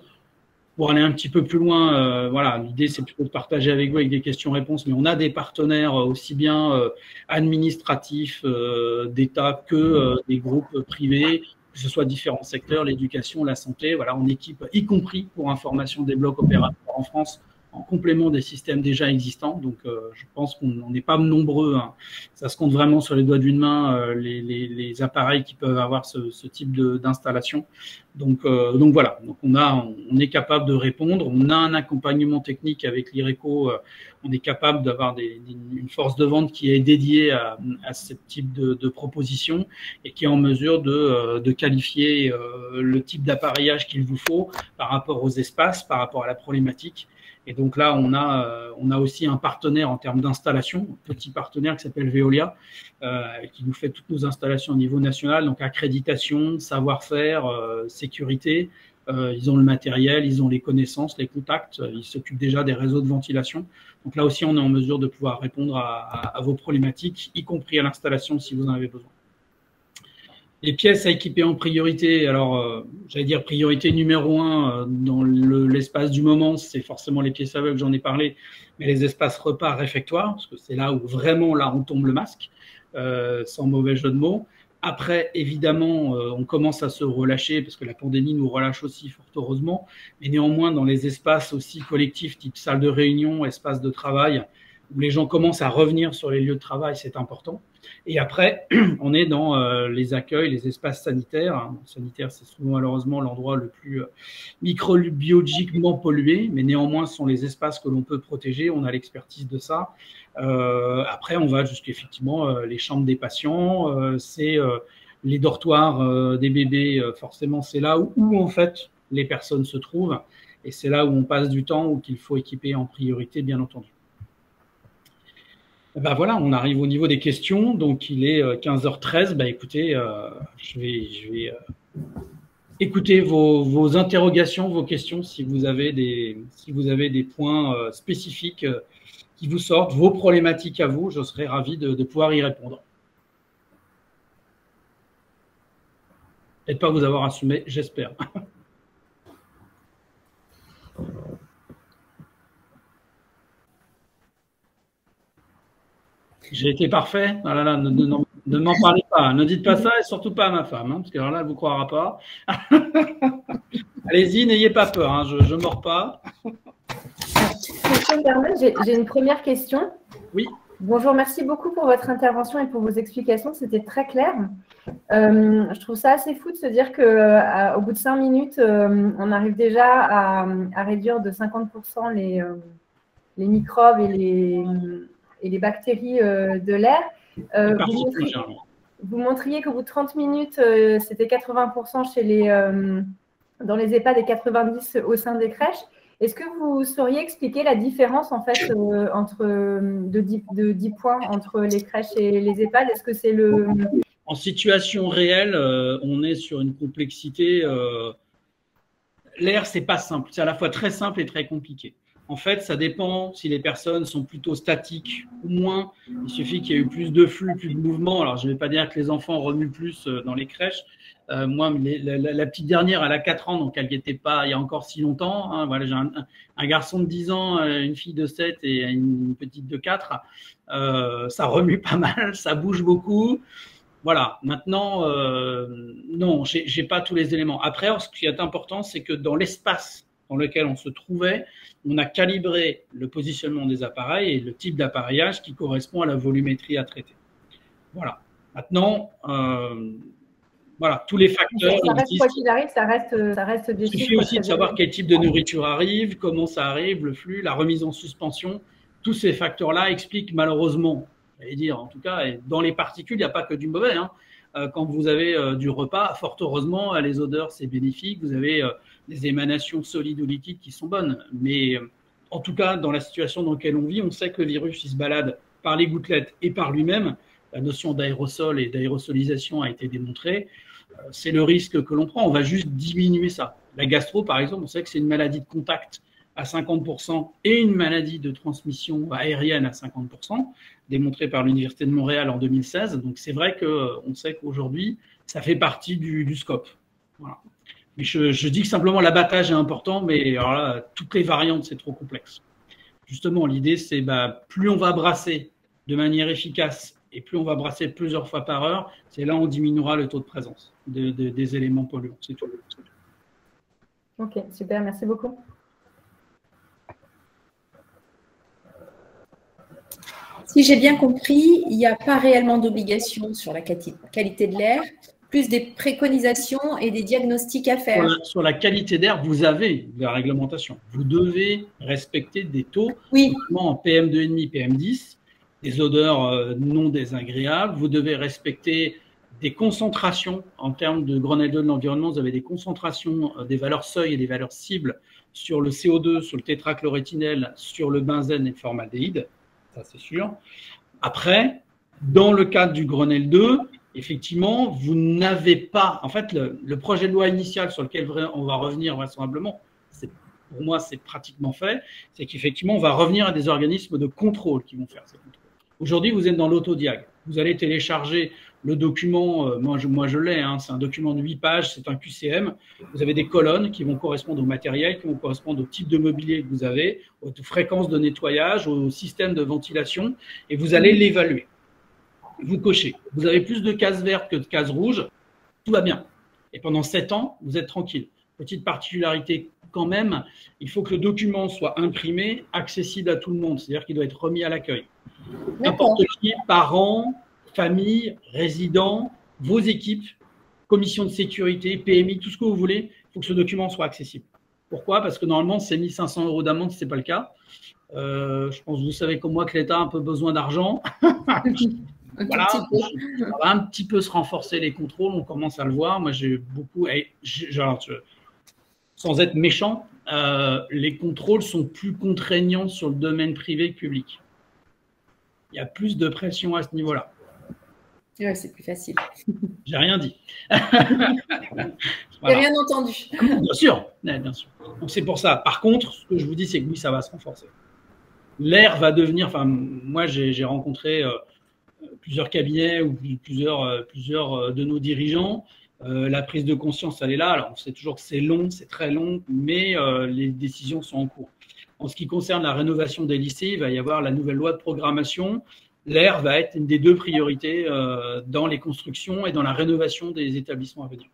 Pour aller un petit peu plus loin, voilà, l'idée c'est plutôt de partager avec vous avec des questions-réponses, mais on a des partenaires aussi bien administratifs d'État que des groupes privés, que ce soit différents secteurs, l'éducation, la santé, voilà, on équipe, y compris pour information des blocs opératoires en France, en complément des systèmes déjà existants. Donc, je pense qu'on n'est pas nombreux, hein. Ça se compte vraiment sur les doigts d'une main, les appareils qui peuvent avoir ce type d'installation. Donc voilà, donc on est capable de répondre. On a un accompagnement technique avec l'IRECO. On est capable d'avoir une force de vente qui est dédiée à ce type de proposition et qui est en mesure de qualifier le type d'appareillage qu'il vous faut par rapport aux espaces, par rapport à la problématique. Et donc là, on a aussi un partenaire en termes d'installation, un petit partenaire qui s'appelle Veolia, qui nous fait toutes nos installations au niveau national, donc accréditation, savoir-faire, sécurité. Ils ont le matériel, ils ont les connaissances, les contacts, ils s'occupent déjà des réseaux de ventilation. Donc là aussi, on est en mesure de pouvoir répondre à vos problématiques, y compris à l'installation si vous en avez besoin. Les pièces à équiper en priorité, alors j'allais dire priorité numéro 1 dans l'espace du moment, c'est forcément les pièces aveugles, j'en ai parlé, mais les espaces repas réfectoires, parce que c'est là où vraiment là on tombe le masque, sans mauvais jeu de mots. Après, évidemment, on commence à se relâcher parce que la pandémie nous relâche aussi, fort heureusement, mais néanmoins dans les espaces aussi collectifs, type salle de réunion, espace de travail, où les gens commencent à revenir sur les lieux de travail, c'est important. Et après, on est dans les accueils, les espaces sanitaires. Sanitaire, c'est souvent malheureusement l'endroit le plus microbiologiquement pollué, mais néanmoins, ce sont les espaces que l'on peut protéger. On a l'expertise de ça. Après, on va jusqu'effectivement les chambres des patients, c'est les dortoirs des bébés. Forcément, c'est là où en fait les personnes se trouvent, et c'est là où on passe du temps, où qu'il faut équiper en priorité, bien entendu. Ben voilà, on arrive au niveau des questions. Donc, il est 15h13. Ben écoutez, je vais écouter vos interrogations, vos questions, si vous avez des points spécifiques qui vous sortent, vos problématiques à vous. Je serai ravi de pouvoir y répondre. Peut-être pas vous avoir assumé, j'espère. J'ai été parfait. Ah là là, ne m'en parlez pas. Ne dites pas ça et surtout pas à ma femme, hein, parce que alors là, elle ne vous croira pas. Allez-y, n'ayez pas peur. Hein, je ne mords pas. Si je me permets, j'ai une première question. Oui. Bonjour, merci beaucoup pour votre intervention et pour vos explications. C'était très clair. Je trouve ça assez fou de se dire qu'au bout de 5 minutes, on arrive déjà à réduire de 50% les microbes et les bactéries de l'air. Vous montriez qu'au bout de 30 minutes, c'était 80% dans les EHPAD et 90% au sein des crèches. Est-ce que vous sauriez expliquer la différence en fait de 10 points entre les crèches et les EHPAD? Est-ce que c'est le… En situation réelle, on est sur une complexité. L'air, c'est pas simple. C'est à la fois très simple et très compliqué. En fait, ça dépend si les personnes sont plutôt statiques ou moins. Il suffit qu'il y ait eu plus de flux, plus de mouvement. Alors, je ne vais pas dire que les enfants remuent plus dans les crèches. Moi, la petite dernière, elle a 4 ans, donc elle n'y était pas il y a encore si longtemps. Hein. Voilà, j'ai un garçon de 10 ans, une fille de 7 et une petite de 4. Ça remue pas mal, ça bouge beaucoup. Voilà, maintenant, non, je n'ai pas tous les éléments. Après, ce qui est important, c'est que dans l'espace dans lequel on se trouvait, on a calibré le positionnement des appareils et le type d'appareillage qui correspond à la volumétrie à traiter. Voilà. Maintenant, voilà, tous les facteurs. Ça reste, quoi qu'il arrive, ça reste des chiffres. Il suffit aussi de savoir quel type de nourriture arrive, comment ça arrive, le flux, la remise en suspension. Tous ces facteurs-là expliquent malheureusement, j'allais dire, en tout cas, dans les particules, il n'y a pas que du mauvais. Hein. quand vous avez du repas. Fort heureusement, les odeurs, c'est bénéfique. Vous avez des émanations solides ou liquides qui sont bonnes. Mais en tout cas, dans la situation dans laquelle on vit, on sait que le virus, il se balade par les gouttelettes et par lui-même. La notion d'aérosol et d'aérosolisation a été démontrée. C'est le risque que l'on prend. On va juste diminuer ça. La gastro, par exemple, on sait que c'est une maladie de contact à 50% et une maladie de transmission aérienne à 50%, démontrée par l'Université de Montréal en 2016. Donc, c'est vrai qu'on sait qu'aujourd'hui, ça fait partie du scope. Voilà. Mais je dis que simplement l'abattage est important, mais alors là, toutes les variantes, c'est trop complexe. Justement, l'idée, c'est plus on va brasser de manière efficace et plus on va brasser plusieurs fois par heure, c'est là où on diminuera le taux de présence des éléments polluants. C'est tout. Ok, super, merci beaucoup. Si j'ai bien compris, il n'y a pas réellement d'obligation sur la qualité de l'air, plus des préconisations et des diagnostics à faire. Sur la qualité d'air, vous avez de la réglementation. Vous devez respecter des taux, oui, notamment en PM2,5, PM10, des odeurs non désagréables. Vous devez respecter des concentrations en termes de Grenelle 2 de l'environnement. Vous avez des concentrations, des valeurs seuil et des valeurs cibles sur le CO2, sur le tétrachloréthinel, sur le benzène et le formaldéhyde. Ça, c'est sûr. Après, dans le cadre du Grenelle 2, effectivement, vous n'avez pas… En fait, le projet de loi initial sur lequel on va revenir vraisemblablement, pour moi, c'est pratiquement fait, c'est qu'effectivement, on va revenir à des organismes de contrôle qui vont faire ces contrôles. Aujourd'hui, vous êtes dans l'autodiag. Vous allez télécharger le document, moi je l'ai, hein, c'est un document de 8 pages, c'est un QCM. Vous avez des colonnes qui vont correspondre au matériel, qui vont correspondre au type de mobilier que vous avez, aux fréquences de nettoyage, au système de ventilation, et vous allez l'évaluer. Vous cochez. Vous avez plus de cases vertes que de cases rouges, tout va bien. Et pendant 7 ans, vous êtes tranquille. Petite particularité quand même, il faut que le document soit imprimé, accessible à tout le monde, c'est-à-dire qu'il doit être remis à l'accueil. N'importe qui, parents, famille, résidents, vos équipes, commission de sécurité, PMI, tout ce que vous voulez, il faut que ce document soit accessible. Pourquoi? Parce que normalement, c'est 1 500 € d'amende si ce n'est pas le cas. Je pense que vous savez comme moi que l'État a un peu besoin d'argent. Voilà, on va un petit peu se renforcer les contrôles, on commence à le voir. Moi, j'ai beaucoup, sans être méchant, les contrôles sont plus contraignants sur le domaine privé que public. Il y a plus de pression à ce niveau-là. Ouais, c'est plus facile. J'ai rien dit. Voilà. J'ai rien entendu. Bien sûr, bien sûr. Donc c'est pour ça. Par contre, ce que je vous dis, c'est que oui, ça va se renforcer. L'air va devenir. Enfin, moi, j'ai rencontré plusieurs cabinets ou plusieurs de nos dirigeants. La prise de conscience, elle est là. Alors, on sait toujours que c'est long, c'est très long, mais les décisions sont en cours. En ce qui concerne la rénovation des lycées, il va y avoir la nouvelle loi de programmation. L'air va être une des 2 priorités dans les constructions et dans la rénovation des établissements à venir.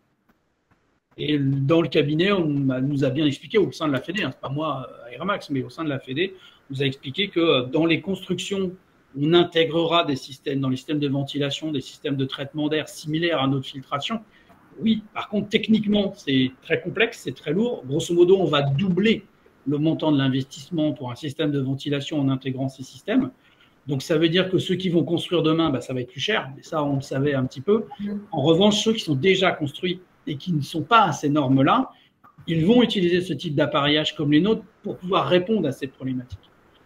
Et dans le cabinet, on nous a bien expliqué au sein de la Fédé, hein, c'est pas moi, Airmax, mais au sein de la Fédé, on nous a expliqué que dans les constructions, on intégrera des systèmes, dans les systèmes de ventilation, des systèmes de traitement d'air similaires à notre filtration. Oui, par contre, techniquement, c'est très complexe, c'est très lourd. Grosso modo, on va doubler le montant de l'investissement pour un système de ventilation en intégrant ces systèmes. Donc, ça veut dire que ceux qui vont construire demain, ça va être plus cher. Mais ça, on le savait un petit peu. En revanche, ceux qui sont déjà construits et qui ne sont pas à ces normes-là, ils vont utiliser ce type d'appareillage comme les nôtres pour pouvoir répondre à ces problématiques.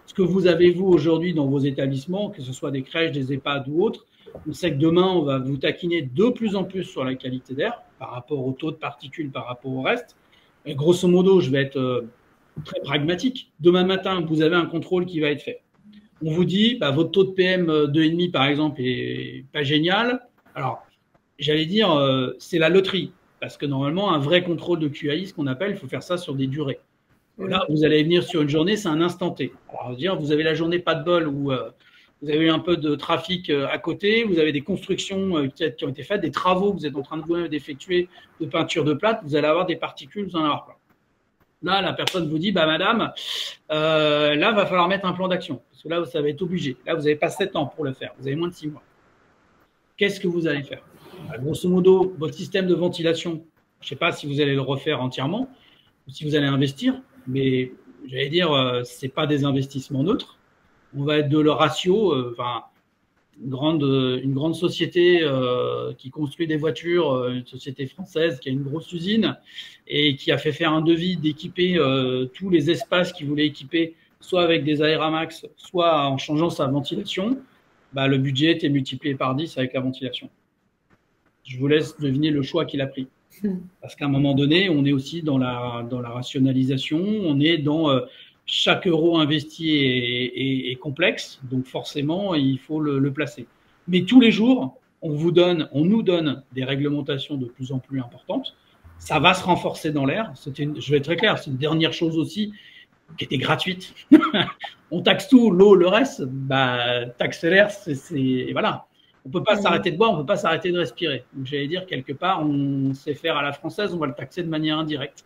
Ce que vous avez, vous, aujourd'hui dans vos établissements, que ce soit des crèches, des EHPAD ou autres, on sait que demain, on va vous taquiner de plus en plus sur la qualité d'air par rapport au taux de particules, par rapport au reste. Et grosso modo, je vais être très pragmatique. Demain matin, vous avez un contrôle qui va être fait. On vous dit, votre taux de PM 2,5 par exemple est pas génial. Alors, j'allais dire, c'est la loterie. Parce que normalement, un vrai contrôle de QAI, ce qu'on appelle, il faut faire ça sur des durées. Et là, vous allez venir sur une journée, c'est un instant T. Alors, dire, vous avez la journée pas de bol où vous avez eu un peu de trafic à côté, vous avez des constructions qui ont été faites, des travaux que vous êtes en train d'effectuer de peinture de plâtre, vous allez avoir des particules, vous en allez avoir plein. Là, la personne vous dit, madame, là, va falloir mettre un plan d'action. Parce que là, ça va être obligé. Là, vous n'avez pas 7 ans pour le faire. Vous avez moins de 6 mois. Qu'est-ce que vous allez faire? Grosso modo, votre système de ventilation, je ne sais pas si vous allez le refaire entièrement ou si vous allez investir, mais j'allais dire, ce n'est pas des investissements neutres. On va être de le ratio, une grande société qui construit des voitures, une société française qui a une grosse usine et qui a fait faire un devis d'équiper tous les espaces qu'il voulait équiper, soit avec des Aeramax, soit en changeant sa ventilation. Bah, le budget était multiplié par 10 avec la ventilation. Je vous laisse deviner le choix qu'il a pris. Parce qu'à un moment donné, on est aussi dans la rationalisation, on est dans chaque euro investi est complexe, donc forcément, il faut le placer. Mais tous les jours, on nous donne des réglementations de plus en plus importantes. Ça va se renforcer dans l'air. Je vais être très clair, c'est une dernière chose aussi qui était gratuite. On taxe tout, l'eau, le reste, bah, taxe l'air, voilà. On ne peut pas s'arrêter de boire, on ne peut pas s'arrêter de respirer. Donc, j'allais dire, quelque part, on sait faire à la française, on va le taxer de manière indirecte.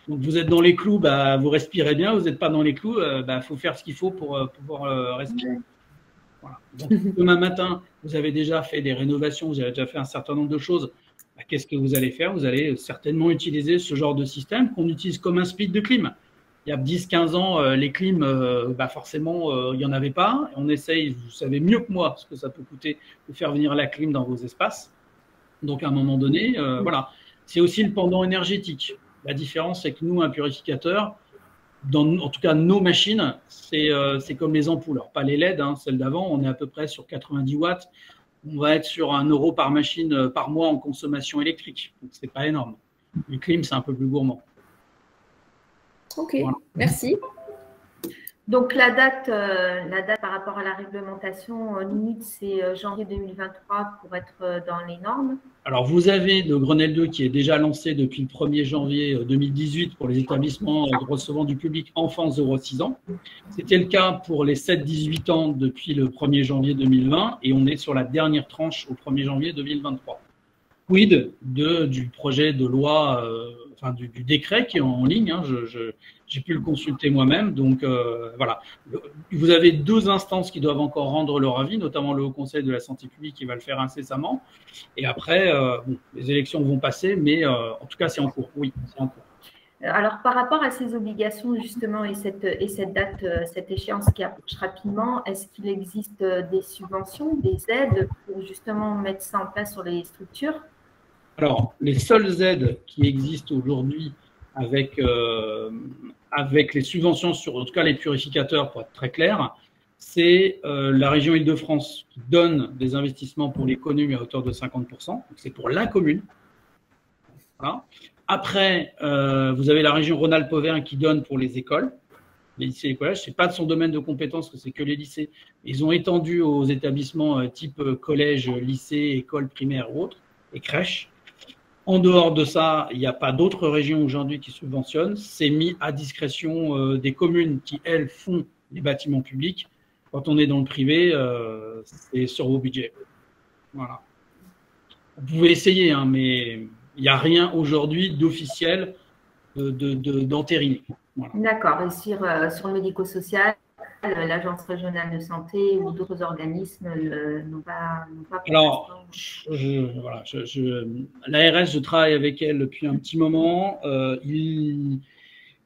Donc, vous êtes dans les clous, bah, vous respirez bien. Vous n'êtes pas dans les clous, bah, faut faire ce qu'il faut pour pouvoir respirer. Voilà. Donc, demain matin, vous avez déjà fait des rénovations, vous avez déjà fait un certain nombre de choses. Bah, qu'est-ce que vous allez faire? Vous allez certainement utiliser ce genre de système qu'on utilise comme un split de clim. Il y a 10-15 ans, les clims, bah forcément, il n'y en avait pas. On essaye, vous savez mieux que moi ce que ça peut coûter de faire venir la clim dans vos espaces. Donc, à un moment donné, voilà. C'est aussi le pendant énergétique. La différence, c'est que nous, un purificateur, en tout cas nos machines, c'est comme les ampoules. Alors, pas les LED, hein, celles d'avant, on est à peu près sur 90 watts. On va être sur 1 euro par machine par mois en consommation électrique. Donc, ce n'est pas énorme. Le clim, c'est un peu plus gourmand. Ok, voilà. Merci. Donc, la date par rapport à la réglementation limite, c'est janvier 2023 pour être dans les normes. Alors, vous avez le Grenelle 2 qui est déjà lancé depuis le 1er janvier 2018 pour les établissements recevant du public enfants 0-6 ans. C'était le cas pour les 7-18 ans depuis le 1er janvier 2020 et on est sur la dernière tranche au 1er janvier 2023. Quid du projet de loi, enfin du décret qui est en ligne, hein, j'ai pu le consulter moi-même, donc voilà. Vous avez 2 instances qui doivent encore rendre leur avis, notamment le Haut Conseil de la Santé publique qui va le faire incessamment, et après, bon, les élections vont passer, mais en tout cas c'est en cours, oui, c'est en cours. Alors, par rapport à ces obligations, justement, et cette date, cette échéance qui approche rapidement, est-ce qu'il existe des subventions, des aides pour justement mettre ça en place sur les structures? Alors, les seules aides qui existent aujourd'hui avec les subventions sur, en tout cas, les purificateurs, pour être très clair, c'est la région Île-de-France qui donne des investissements pour les communes à hauteur de 50%. C'est pour la commune. Voilà. Après, vous avez la région Rhône-Alpes-Auvergne qui donne pour les écoles, les lycées et les collèges. Ce n'est pas de son domaine de compétence, que c'est que les lycées. Ils ont étendu aux établissements type collège, lycée, école primaire ou autres, et crèches. En dehors de ça, il n'y a pas d'autres régions aujourd'hui qui subventionnent. C'est mis à discrétion des communes qui, elles, font les bâtiments publics. Quand on est dans le privé, c'est sur vos budgets. Voilà. Vous pouvez essayer, hein, mais il n'y a rien aujourd'hui d'officiel d'entériné. Voilà. D'accord. Et sur le médico-social, l'Agence régionale de santé ou d'autres organismes n'ont pas. Alors, l'ARS, je travaille avec elle depuis un petit moment.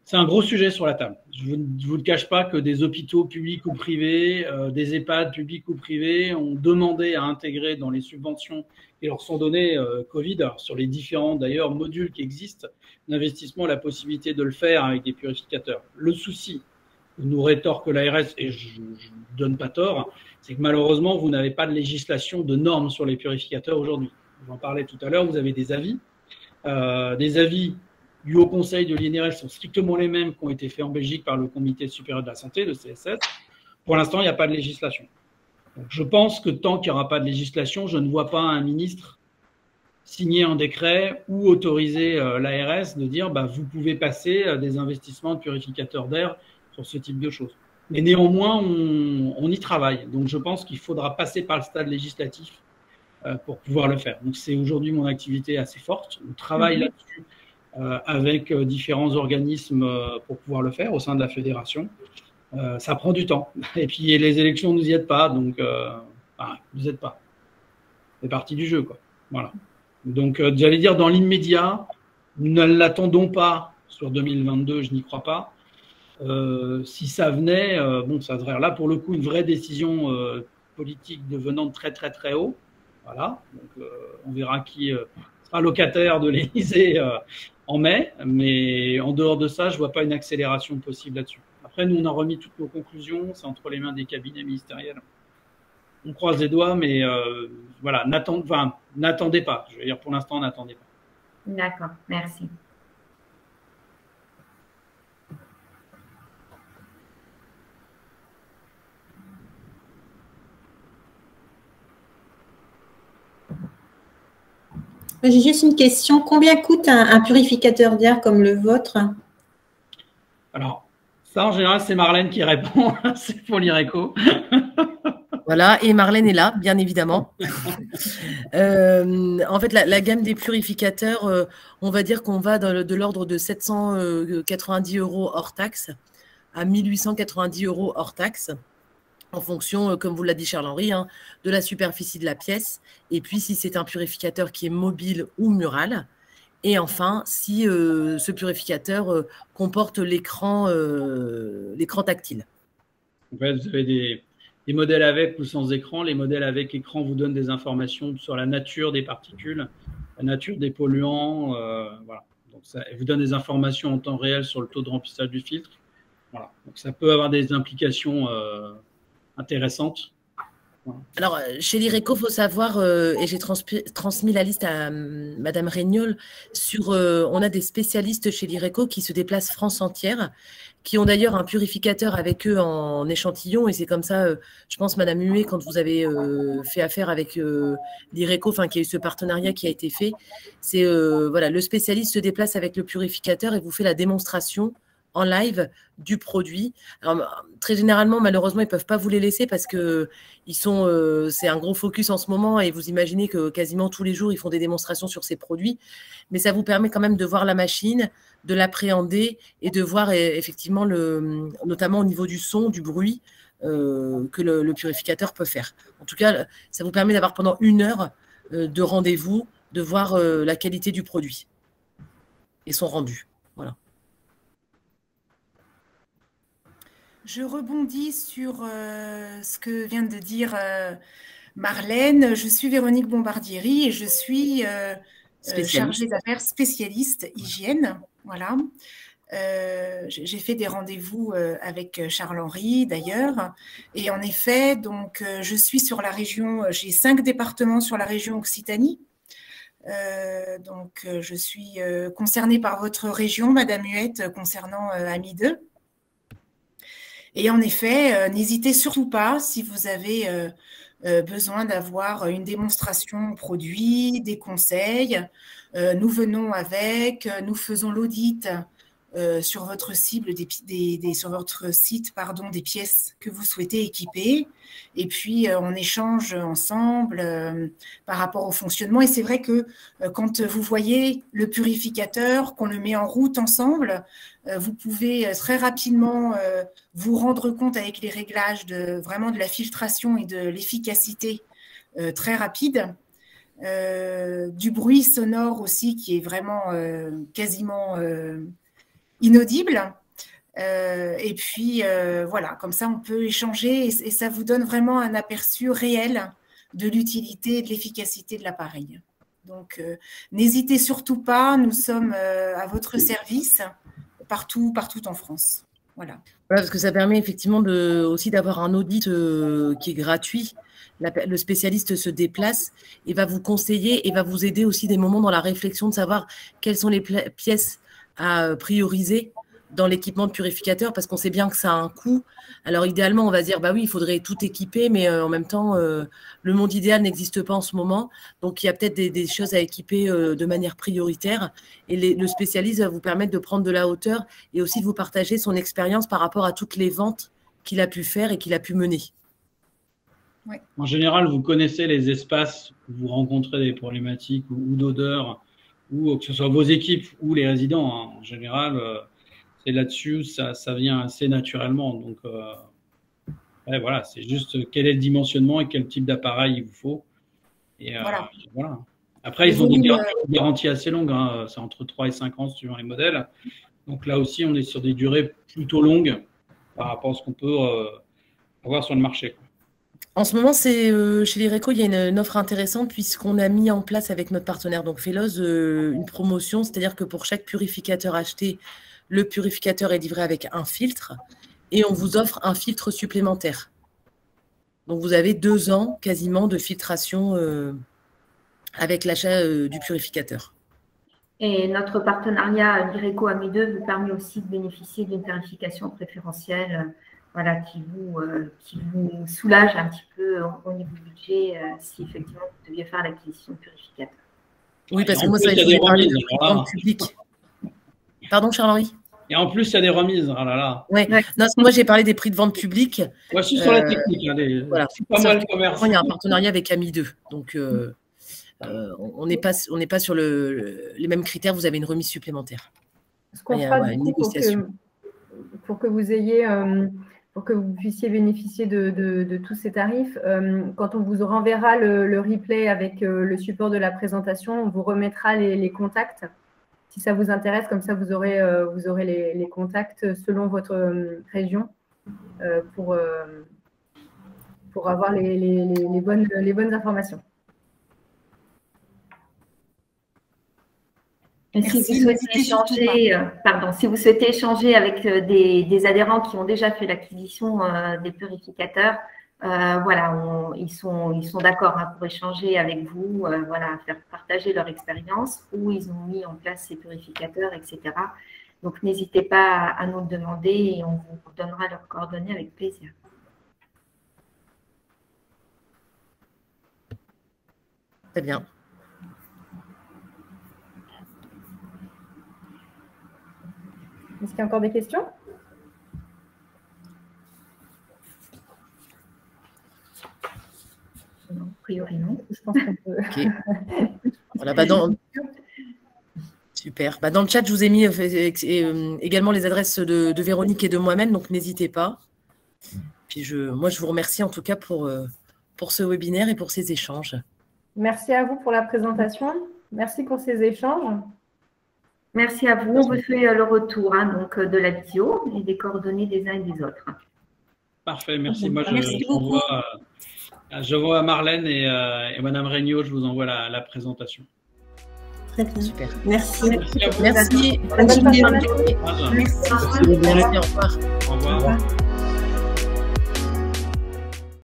C'est un gros sujet sur la table. Je ne vous le cache pas que des hôpitaux publics ou privés, des EHPAD publics ou privés ont demandé à intégrer dans les subventions qui leur sont données Covid, alors sur les différents d'ailleurs modules qui existent, d'investissement, la possibilité de le faire avec des purificateurs. Le souci, nous rétorque l'ARS, et je ne donne pas tort, c'est que malheureusement, vous n'avez pas de législation, de normes sur les purificateurs aujourd'hui. J'en parlais tout à l'heure, vous avez des avis. Des avis du Haut Conseil de l'INRS sont strictement les mêmes qui ont été faits en Belgique par le Comité supérieur de la santé, le CSS. Pour l'instant, il n'y a pas de législation. Donc, je pense que tant qu'il n'y aura pas de législation, je ne vois pas un ministre signer un décret ou autoriser l'ARS de dire bah, vous pouvez passer des investissements de purificateurs d'air sur ce type de choses. Mais néanmoins, on y travaille. Donc, je pense qu'il faudra passer par le stade législatif pour pouvoir le faire. Donc, c'est aujourd'hui mon activité assez forte. On travaille là-dessus avec différents organismes pour pouvoir le faire au sein de la fédération. Ça prend du temps. Et puis, les élections ne nous y aident pas. Donc, nous aident pas. C'est partie du jeu, quoi. Voilà. Donc, j'allais dire, dans l'immédiat, nous ne l'attendons pas sur 2022, je n'y crois pas. Si ça venait, bon, ça serait là pour le coup une vraie décision politique devenant très très très haut. Voilà, donc on verra qui sera locataire de l'Élysée en mai, mais en dehors de ça, je ne vois pas une accélération possible là-dessus. Après, nous, on a remis toutes nos conclusions, c'est entre les mains des cabinets ministériels. On croise les doigts, mais voilà, n'attendez pas. Je veux dire, pour l'instant, n'attendez pas. D'accord, merci. J'ai juste une question. Combien coûte un purificateur d'air comme le vôtre? Alors, ça, en général, c'est Marlène qui répond. C'est pour l'IRECO. Voilà, et Marlène est là, bien évidemment. En fait, la gamme des purificateurs, on va dire qu'on va de l'ordre de 790 € hors taxe à 1890 € hors taxe, en fonction, comme vous l'a dit Charles-Henri, hein, de la superficie de la pièce, et puis si c'est un purificateur qui est mobile ou mural, et enfin, si ce purificateur comporte l'écran tactile. En fait, vous avez des modèles avec ou sans écran. Les modèles avec écran vous donnent des informations sur la nature des particules, la nature des polluants. Voilà. Donc ça vous donne des informations en temps réel sur le taux de remplissage du filtre. Voilà. Donc ça peut avoir des implications intéressantes. Voilà. Alors, chez l'IRECO, il faut savoir, et j'ai transmis la liste à Madame Regnault, on a des spécialistes chez l'IRECO qui se déplacent France entière, qui ont d'ailleurs un purificateur avec eux en échantillon, et c'est comme ça, je pense, Madame Huet, quand vous avez fait affaire avec l'IRECO, enfin, qu'il y a eu ce partenariat qui a été fait, c'est, voilà, le spécialiste se déplace avec le purificateur et vous fait la démonstration en live du produit. Alors, très généralement, malheureusement, ils ne peuvent pas vous les laisser parce que c'est un gros focus en ce moment et vous imaginez que quasiment tous les jours, ils font des démonstrations sur ces produits. Mais ça vous permet quand même de voir la machine, de l'appréhender et de voir effectivement, notamment au niveau du son, du bruit, que le purificateur peut faire. En tout cas, ça vous permet d'avoir pendant 1 heure de rendez-vous, de voir la qualité du produit et son rendu. Voilà. Je rebondis sur ce que vient de dire Marlène. Je suis Véronique Bombardieri et je suis chargée d'affaires spécialiste hygiène. Voilà. J'ai fait des rendez-vous avec Charles-Henri d'ailleurs. Et en effet, donc, je suis sur la région, j'ai 5 départements sur la région Occitanie. Donc, je suis concernée par votre région, Madame Huette, concernant AMI 2. Et en effet, n'hésitez surtout pas si vous avez besoin d'avoir une démonstration produit, des conseils. Nous venons avec, nous faisons l'audit sur votre cible, sur votre site, pardon, des pièces que vous souhaitez équiper. Et puis, on échange ensemble par rapport au fonctionnement. Et c'est vrai que quand vous voyez le purificateur, qu'on le met en route ensemble, vous pouvez très rapidement vous rendre compte avec les réglages vraiment de la filtration et de l'efficacité très rapide. Du bruit sonore aussi qui est vraiment quasiment inaudible. Et puis, voilà, comme ça, on peut échanger et ça vous donne vraiment un aperçu réel de l'utilité et de l'efficacité de l'appareil. Donc, n'hésitez surtout pas, nous sommes à votre service partout en France. Voilà. Voilà, parce que ça permet effectivement aussi d'avoir un audit qui est gratuit. Le spécialiste se déplace et va vous conseiller et va vous aider aussi des moments dans la réflexion de savoir quelles sont les pièces à prioriser dans l'équipement de purificateur parce qu'on sait bien que ça a un coût. Alors idéalement, on va se dire, bah oui, il faudrait tout équiper, mais en même temps, le monde idéal n'existe pas en ce moment. Donc, il y a peut-être des choses à équiper de manière prioritaire. Et le spécialiste va vous permettre de prendre de la hauteur et aussi de vous partager son expérience par rapport à toutes les ventes qu'il a pu faire et qu'il a pu mener. Ouais. En général, vous connaissez les espaces où vous rencontrez des problématiques ou d'odeur, ou que ce soit vos équipes ou les résidents. Hein. En général, c'est là-dessus, ça vient assez naturellement. Donc, ouais, voilà, c'est juste quel est le dimensionnement et quel type d'appareil il vous faut. Et voilà. Après, ils ont des garanties assez longues. Hein. C'est entre 3 et 5 ans suivant les modèles. Donc là aussi, on est sur des durées plutôt longues par rapport à ce qu'on peut avoir sur le marché. En ce moment, chez l'IRECO, il y a une offre intéressante puisqu'on a mis en place avec notre partenaire, donc Fellows, une promotion, c'est-à-dire que pour chaque purificateur acheté, le purificateur est livré avec un filtre et on vous offre un filtre supplémentaire. Donc, vous avez 2 ans quasiment de filtration avec l'achat du purificateur. Et notre partenariat l'IRECO AMI 2 vous permet aussi de bénéficier d'une tarification préférentielle voilà, qui vous soulage un petit peu au niveau du budget si effectivement vous deviez faire l'acquisition de purificateur. Oui, parce que moi, ça, je voulais parler de prix de vente public. Pardon, Charles-Henri? Et en plus, il y a des remises. Oh là là. Ouais. Non, moi, j'ai parlé des prix de vente public. Moi, je suis sur la technique. Voilà. Pas mal de commerce. Il y a un partenariat avec AMI 2. Donc, on n'est pas sur les mêmes critères. Vous avez une remise supplémentaire. Ce qu'on fera une négociation. Pour que vous ayez, pour que vous puissiez bénéficier de tous ces tarifs, quand on vous renverra le replay avec le support de la présentation, on vous remettra les contacts. Si ça vous intéresse, comme ça, vous aurez les contacts selon votre région pour avoir les bonnes informations. Et si vous souhaitez échanger avec des adhérents qui ont déjà fait l'acquisition des purificateurs, voilà, ils sont d'accord pour échanger avec vous, voilà, faire partager leur expérience, où ils ont mis en place ces purificateurs, etc. Donc, n'hésitez pas à nous le demander et on vous donnera leurs coordonnées avec plaisir. Très bien. Est-ce qu'il y a encore des questions? Non, a priori, non. Je pense qu'on peut. Okay. Voilà, super. Dans le chat, je vous ai mis également les adresses de Véronique et de moi-même, donc n'hésitez pas. Puis moi, je vous remercie en tout cas pour ce webinaire et pour ces échanges. Merci à vous pour la présentation. Merci pour ces échanges. Merci à vous. On vous fait le retour donc, de la vidéo et des coordonnées des uns et des autres. Parfait, merci. Moi, je vois Marlène et Madame Regnault, je vous envoie la présentation. Très bien. Super. Merci. Merci. Bonne journée. Merci. Au revoir. Au revoir.